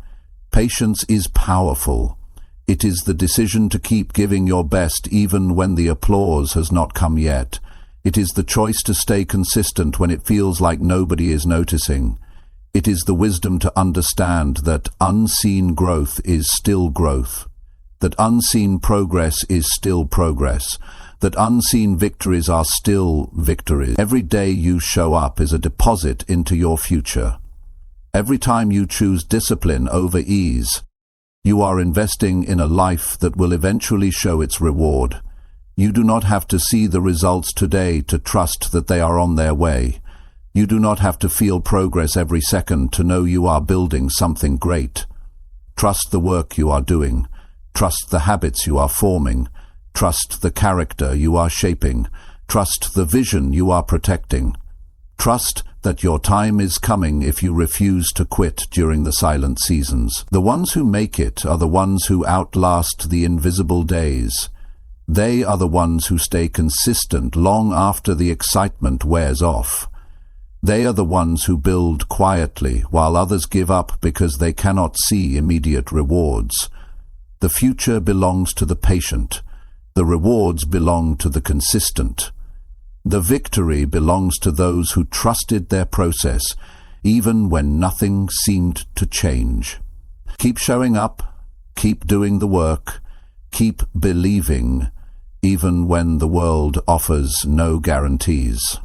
Patience is powerful. It is the decision to keep giving your best even when the applause has not come yet. It is the choice to stay consistent when it feels like nobody is noticing. It is the wisdom to understand that unseen growth is still growth, that unseen progress is still progress, that unseen victories are still victories. Every day you show up is a deposit into your future. Every time you choose discipline over ease, you are investing in a life that will eventually show its reward. You do not have to see the results today to trust that they are on their way. You do not have to feel progress every second to know you are building something great. Trust the work you are doing. Trust the habits you are forming. Trust the character you are shaping. Trust the vision you are protecting. Trust that your time is coming if you refuse to quit during the silent seasons. The ones who make it are the ones who outlast the invisible days. They are the ones who stay consistent long after the excitement wears off. They are the ones who build quietly while others give up because they cannot see immediate rewards. The future belongs to the patient. The rewards belong to the consistent. The victory belongs to those who trusted their process, even when nothing seemed to change. Keep showing up, keep doing the work, keep believing, even when the world offers no guarantees.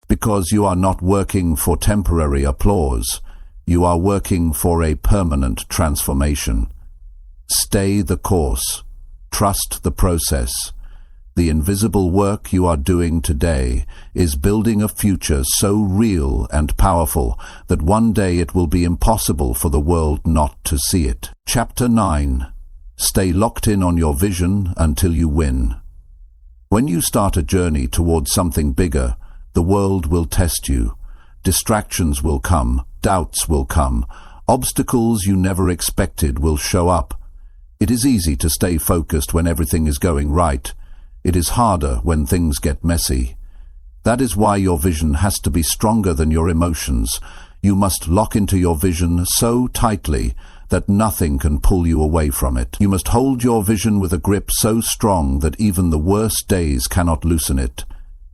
Because you are not working for temporary applause, you are working for a permanent transformation. Stay the course. Trust the process. The invisible work you are doing today is building a future so real and powerful that one day it will be impossible for the world not to see it. Chapter 9. Stay locked in on your vision until you win. When you start a journey towards something bigger, the world will test you. Distractions will come, doubts will come, obstacles you never expected will show up. It is easy to stay focused when everything is going right. It is harder when things get messy. That is why your vision has to be stronger than your emotions. You must lock into your vision so tightly that nothing can pull you away from it. You must hold your vision with a grip so strong that even the worst days cannot loosen it.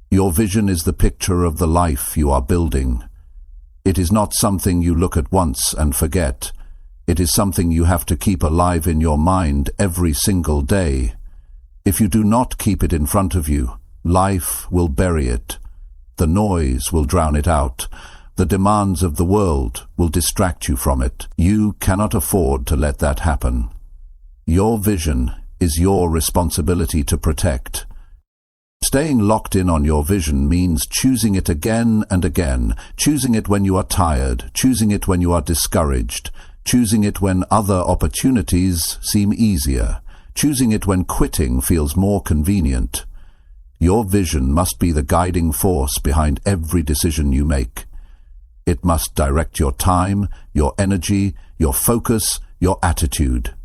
Your vision is the picture of the life you are building. It is not something you look at once and forget. It is something you have to keep alive in your mind every single day. If you do not keep it in front of you, life will bury it. The noise will drown it out. The demands of the world will distract you from it. You cannot afford to let that happen. Your vision is your responsibility to protect. Staying locked in on your vision means choosing it again and again, choosing it when you are tired, choosing it when you are discouraged, choosing it when other opportunities seem easier, choosing it when quitting feels more convenient. Your vision must be the guiding force behind every decision you make. It must direct your time, your energy, your focus, your attitude.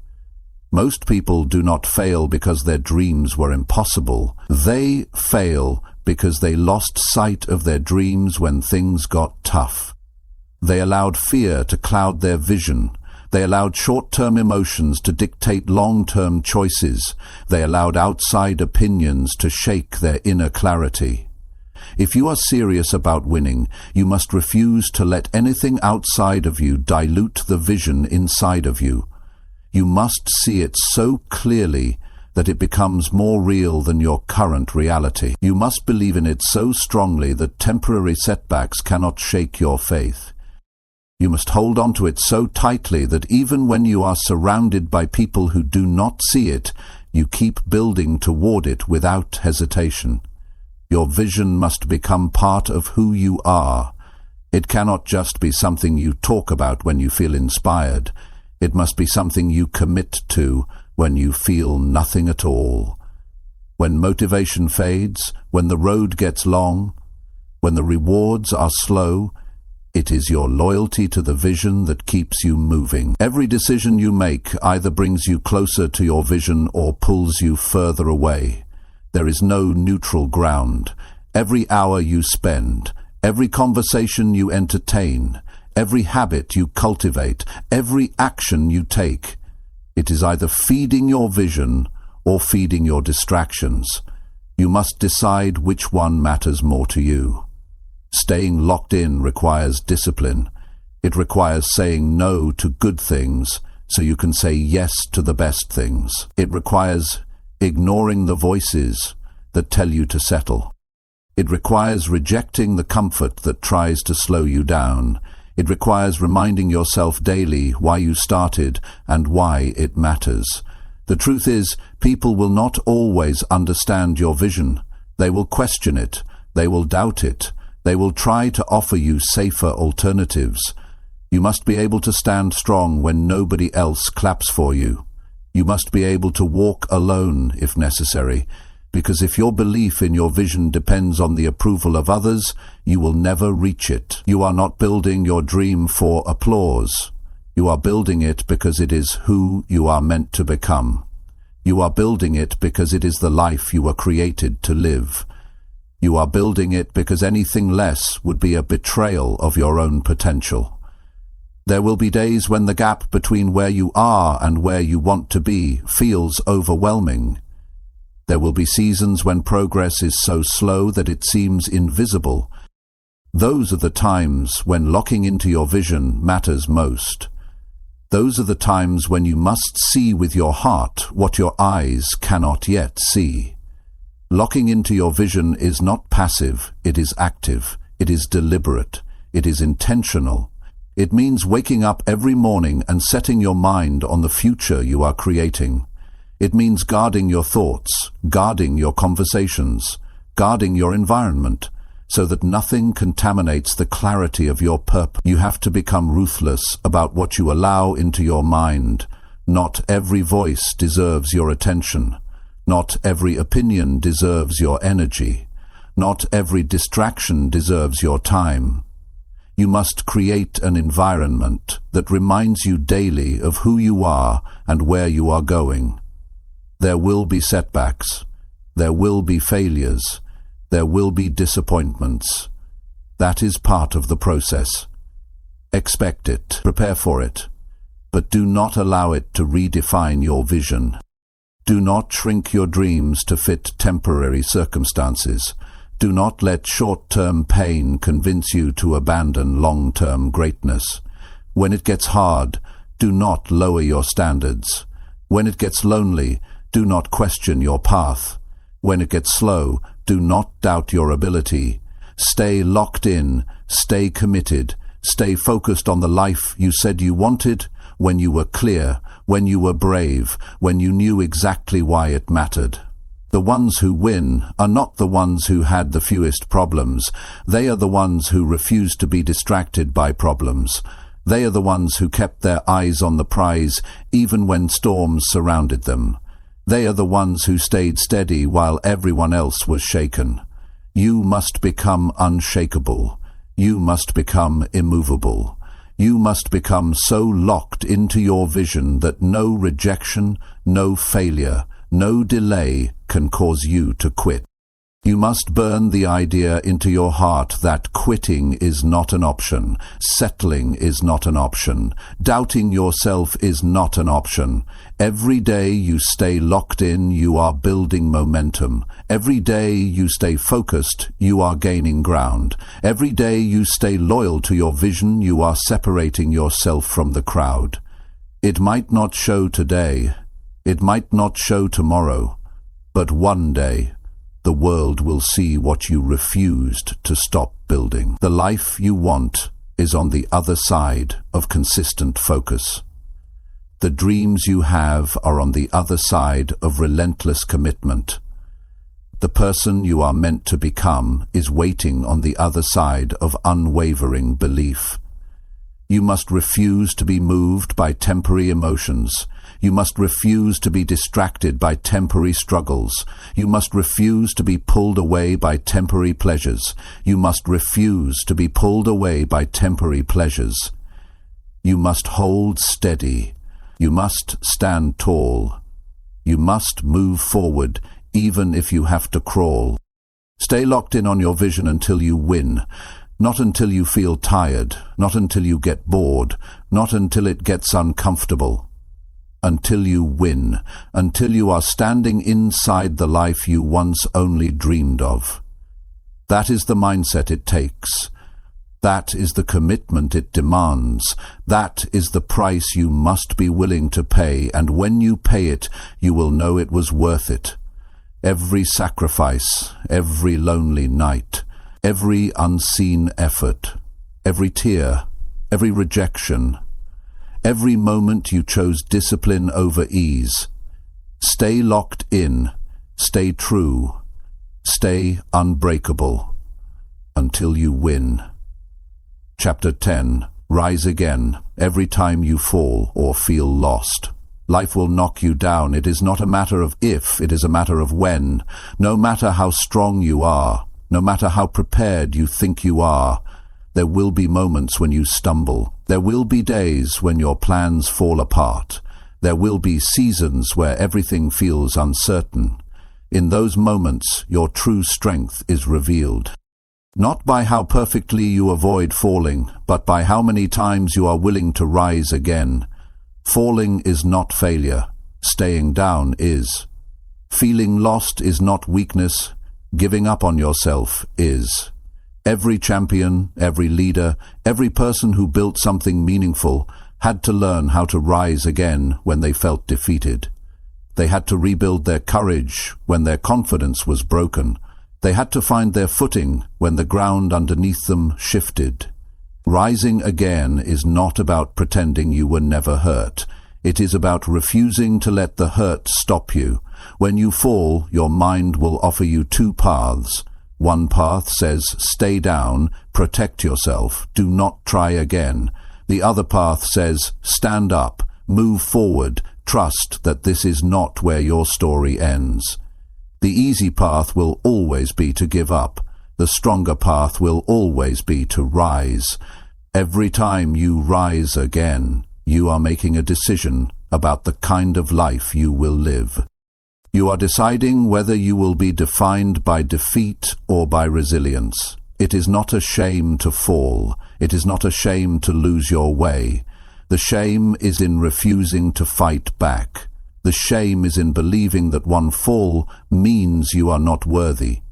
Most people do not fail because their dreams were impossible. They fail because they lost sight of their dreams when things got tough. They allowed fear to cloud their vision. They allowed short-term emotions to dictate long-term choices. They allowed outside opinions to shake their inner clarity. If you are serious about winning, you must refuse to let anything outside of you dilute the vision inside of you. You must see it so clearly that it becomes more real than your current reality. You must believe in it so strongly that temporary setbacks cannot shake your faith. You must hold on to it so tightly that even when you are surrounded by people who do not see it, you keep building toward it without hesitation. Your vision must become part of who you are. It cannot just be something you talk about when you feel inspired. It must be something you commit to when you feel nothing at all. When motivation fades, when the road gets long, when the rewards are slow, it is your loyalty to the vision that keeps you moving. Every decision you make either brings you closer to your vision or pulls you further away. There is no neutral ground. Every hour you spend, every conversation you entertain, every habit you cultivate, every action you take, it is either feeding your vision or feeding your distractions. You must decide which one matters more to you. Staying locked in requires discipline. It requires saying no to good things so you can say yes to the best things. It requires ignoring the voices that tell you to settle. It requires rejecting the comfort that tries to slow you down. It requires reminding yourself daily why you started and why it matters. The truth is, people will not always understand your vision. They will question it. They will doubt it. They will try to offer you safer alternatives. You must be able to stand strong when nobody else claps for you. You must be able to walk alone if necessary, because if your belief in your vision depends on the approval of others, you will never reach it. You are not building your dream for applause. You are building it because it is who you are meant to become. You are building it because it is the life you were created to live. You are building it because anything less would be a betrayal of your own potential. There will be days when the gap between where you are and where you want to be feels overwhelming. There will be seasons when progress is so slow that it seems invisible. Those are the times when locking into your vision matters most. Those are the times when you must see with your heart what your eyes cannot yet see. Locking into your vision is not passive, it is active, it is deliberate, it is intentional. It means waking up every morning and setting your mind on the future you are creating. It means guarding your thoughts, guarding your conversations, guarding your environment, so that nothing contaminates the clarity of your purpose. You have to become ruthless about what you allow into your mind, Not every voice deserves your attention. Not every opinion deserves your energy. Not every distraction deserves your time. You must create an environment that reminds you daily of who you are and where you are going. There will be setbacks. There will be failures. There will be disappointments. That is part of the process. Expect it. Prepare for it. But do not allow it to redefine your vision. Do not shrink your dreams to fit temporary circumstances. Do not let short-term pain convince you to abandon long-term greatness. When it gets hard, do not lower your standards. When it gets lonely, do not question your path. When it gets slow, do not doubt your ability. Stay locked in, stay committed, stay focused on the life you said you wanted, when you were clear, when you were brave, when you knew exactly why it mattered. The ones who win are not the ones who had the fewest problems. They are the ones who refused to be distracted by problems. They are the ones who kept their eyes on the prize even when storms surrounded them. They are the ones who stayed steady while everyone else was shaken. You must become unshakable. You must become immovable. You must become so locked into your vision that no rejection, no failure, no delay can cause you to quit. You must burn the idea into your heart that quitting is not an option, settling is not an option, doubting yourself is not an option. Every day you stay locked in, you are building momentum. Every day you stay focused, you are gaining ground. Every day you stay loyal to your vision, you are separating yourself from the crowd. It might not show today, it might not show tomorrow, but one day the world will see what you refused to stop building. The life you want is on the other side of consistent focus. The dreams you have are on the other side of relentless commitment. The person you are meant to become is waiting on the other side of unwavering belief. You must refuse to be moved by temporary emotions. You must refuse to be distracted by temporary struggles. You must refuse to be pulled away by temporary pleasures. You must refuse to be pulled away by temporary pleasures. You must hold steady. You must stand tall. You must move forward, even if you have to crawl. Stay locked in on your vision until you win. Not until you feel tired. Not until you get bored. Not until it gets uncomfortable. Until you win, until you are standing inside the life you once only dreamed of. That is the mindset it takes. That is the commitment it demands. That is the price you must be willing to pay, and when you pay it, you will know it was worth it. Every sacrifice, every lonely night, every unseen effort, every tear, every rejection, every moment you chose discipline over ease. Stay locked in, stay true, stay unbreakable, until you win. Chapter 10. Rise again, every time you fall or feel lost. Life will knock you down. It is not a matter of if, it is a matter of when. No matter how strong you are, no matter how prepared you think you are, there will be moments when you stumble. There will be days when your plans fall apart. There will be seasons where everything feels uncertain. In those moments, your true strength is revealed. Not by how perfectly you avoid falling, but by how many times you are willing to rise again. Falling is not failure. Staying down is. Feeling lost is not weakness. Giving up on yourself is. Every champion, every leader, every person who built something meaningful had to learn how to rise again when they felt defeated. They had to rebuild their courage when their confidence was broken. They had to find their footing when the ground underneath them shifted. Rising again is not about pretending you were never hurt. It is about refusing to let the hurt stop you. When you fall, your mind will offer you two paths. One path says, stay down, protect yourself, do not try again. The other path says, stand up, move forward, Trust that this is not where your story ends. The easy path will always be to give up. The stronger path will always be to rise. Every time you rise again, you are making a decision about the kind of life you will live. You are deciding whether you will be defined by defeat or by resilience. It is not a shame to fall. It is not a shame to lose your way. The shame is in refusing to fight back. The shame is in believing that one fall means you are not worthy.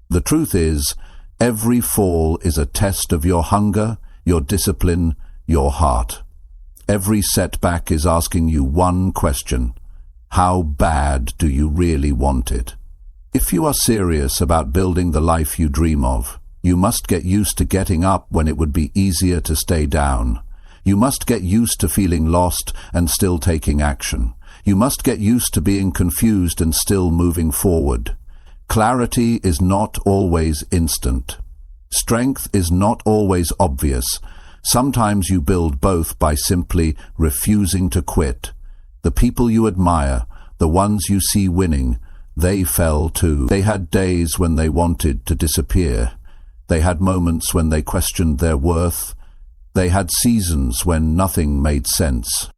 The truth is, every fall is a test of your hunger, your discipline, your heart. Every setback is asking you one question: how bad do you really want it? If you are serious about building the life you dream of, you must get used to getting up when it would be easier to stay down. You must get used to feeling lost and still taking action. You must get used to being confused and still moving forward. Clarity is not always instant. Strength is not always obvious. Sometimes you build both by simply refusing to quit. The people you admire, the ones you see winning, they fell too. They had days when they wanted to disappear. They had moments when they questioned their worth. They had seasons when nothing made sense.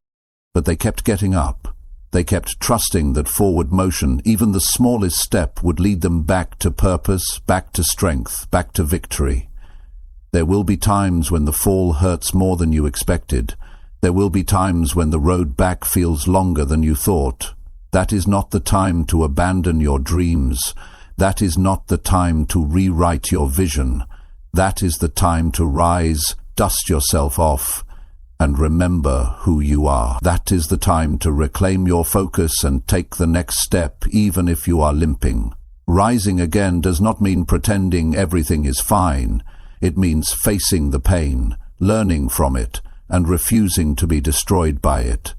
But they kept getting up. They kept trusting that forward motion, even the smallest step, would lead them back to purpose, back to strength, back to victory. There will be times when the fall hurts more than you expected. There will be times when the road back feels longer than you thought. That is not the time to abandon your dreams. That is not the time to rewrite your vision. That is the time to rise, dust yourself off, and remember who you are. That is the time to reclaim your focus and take the next step, even if you are limping. Rising again does not mean pretending everything is fine. It means facing the pain, learning from it, and refusing to be destroyed by it.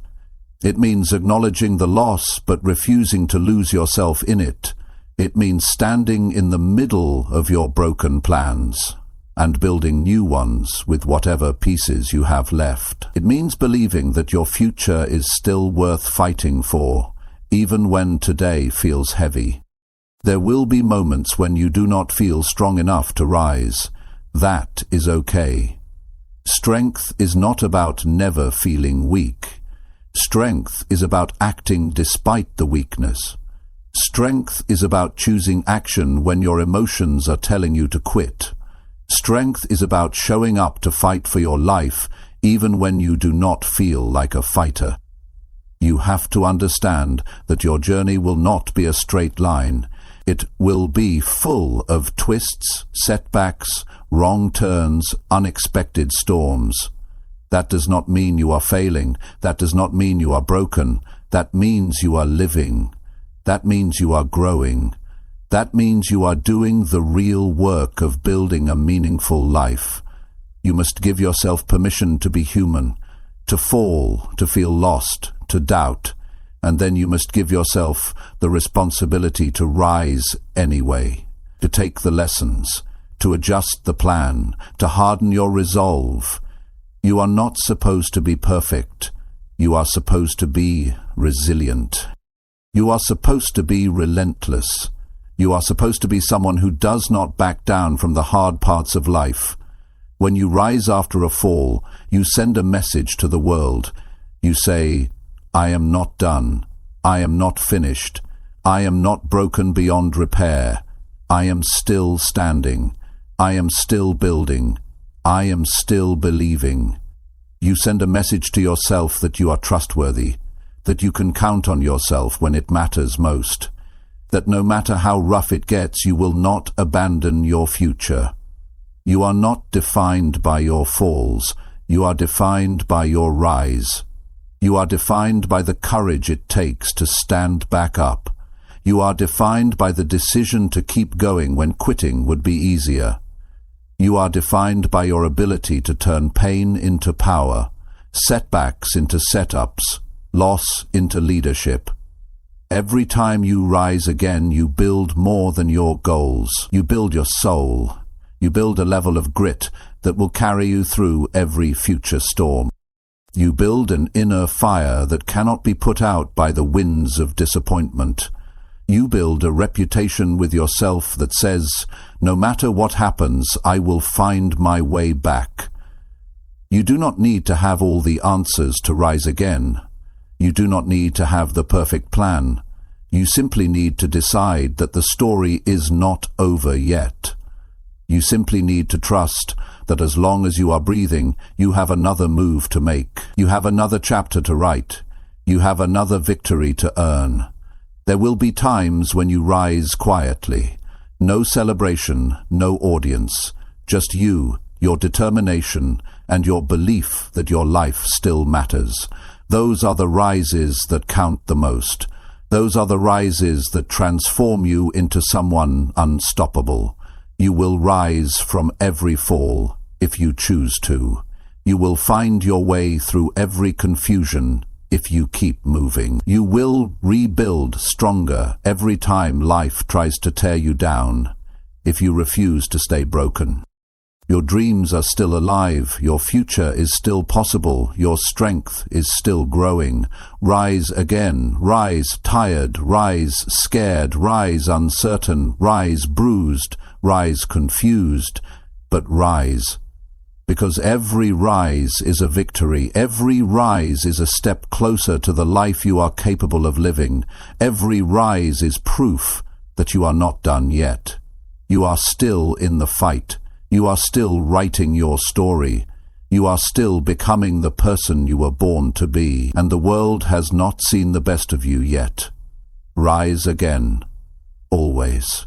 It means acknowledging the loss, but refusing to lose yourself in it. It means standing in the middle of your broken plans and building new ones with whatever pieces you have left. It means believing that your future is still worth fighting for, even when today feels heavy. There will be moments when you do not feel strong enough to rise. That is okay. Strength is not about never feeling weak. Strength is about acting despite the weakness. Strength is about choosing action when your emotions are telling you to quit. Strength is about showing up to fight for your life, even when you do not feel like a fighter. You have to understand that your journey will not be a straight line. It will be full of twists, setbacks, wrong turns, unexpected storms. That does not mean you are failing. That does not mean you are broken. That means you are living. That means you are growing. That means you are doing the real work of building a meaningful life. You must give yourself permission to be human, to fall, to feel lost, to doubt, and then you must give yourself the responsibility to rise anyway, to take the lessons, to adjust the plan, to harden your resolve. You are not supposed to be perfect. You are supposed to be resilient. You are supposed to be relentless. You are supposed to be someone who does not back down from the hard parts of life. When you rise after a fall, you send a message to the world. You say, I am not done. I am not finished. I am not broken beyond repair. I am still standing. I am still building. I am still believing. You send a message to yourself that you are trustworthy, that you can count on yourself when it matters most, that no matter how rough it gets, you will not abandon your future. You are not defined by your falls. You are defined by your rise. You are defined by the courage it takes to stand back up. You are defined by the decision to keep going when quitting would be easier. You are defined by your ability to turn pain into power, setbacks into setups, loss into leadership. Every time you rise again, you build more than your goals. You build your soul. You build a level of grit that will carry you through every future storm. You build an inner fire that cannot be put out by the winds of disappointment. You build a reputation with yourself that says, no matter what happens, I will find my way back. You do not need to have all the answers to rise again. You do not need to have the perfect plan. You simply need to decide that the story is not over yet. You simply need to trust that as long as you are breathing, you have another move to make. You have another chapter to write. You have another victory to earn. There will be times when you rise quietly. No celebration, no audience. Just you, your determination, and your belief that your life still matters. Those are the rises that count the most. Those are the rises that transform you into someone unstoppable. You will rise from every fall, if you choose to. You will find your way through every confusion, if you keep moving. You will rebuild stronger every time life tries to tear you down, if you refuse to stay broken. Your dreams are still alive, your future is still possible, your strength is still growing. Rise again, rise tired, rise scared, rise uncertain, rise bruised, rise confused, but rise. Because every rise is a victory, every rise is a step closer to the life you are capable of living. Every rise is proof that you are not done yet. You are still in the fight. You are still writing your story. You are still becoming the person you were born to be, and the world has not seen the best of you yet. Rise again, always.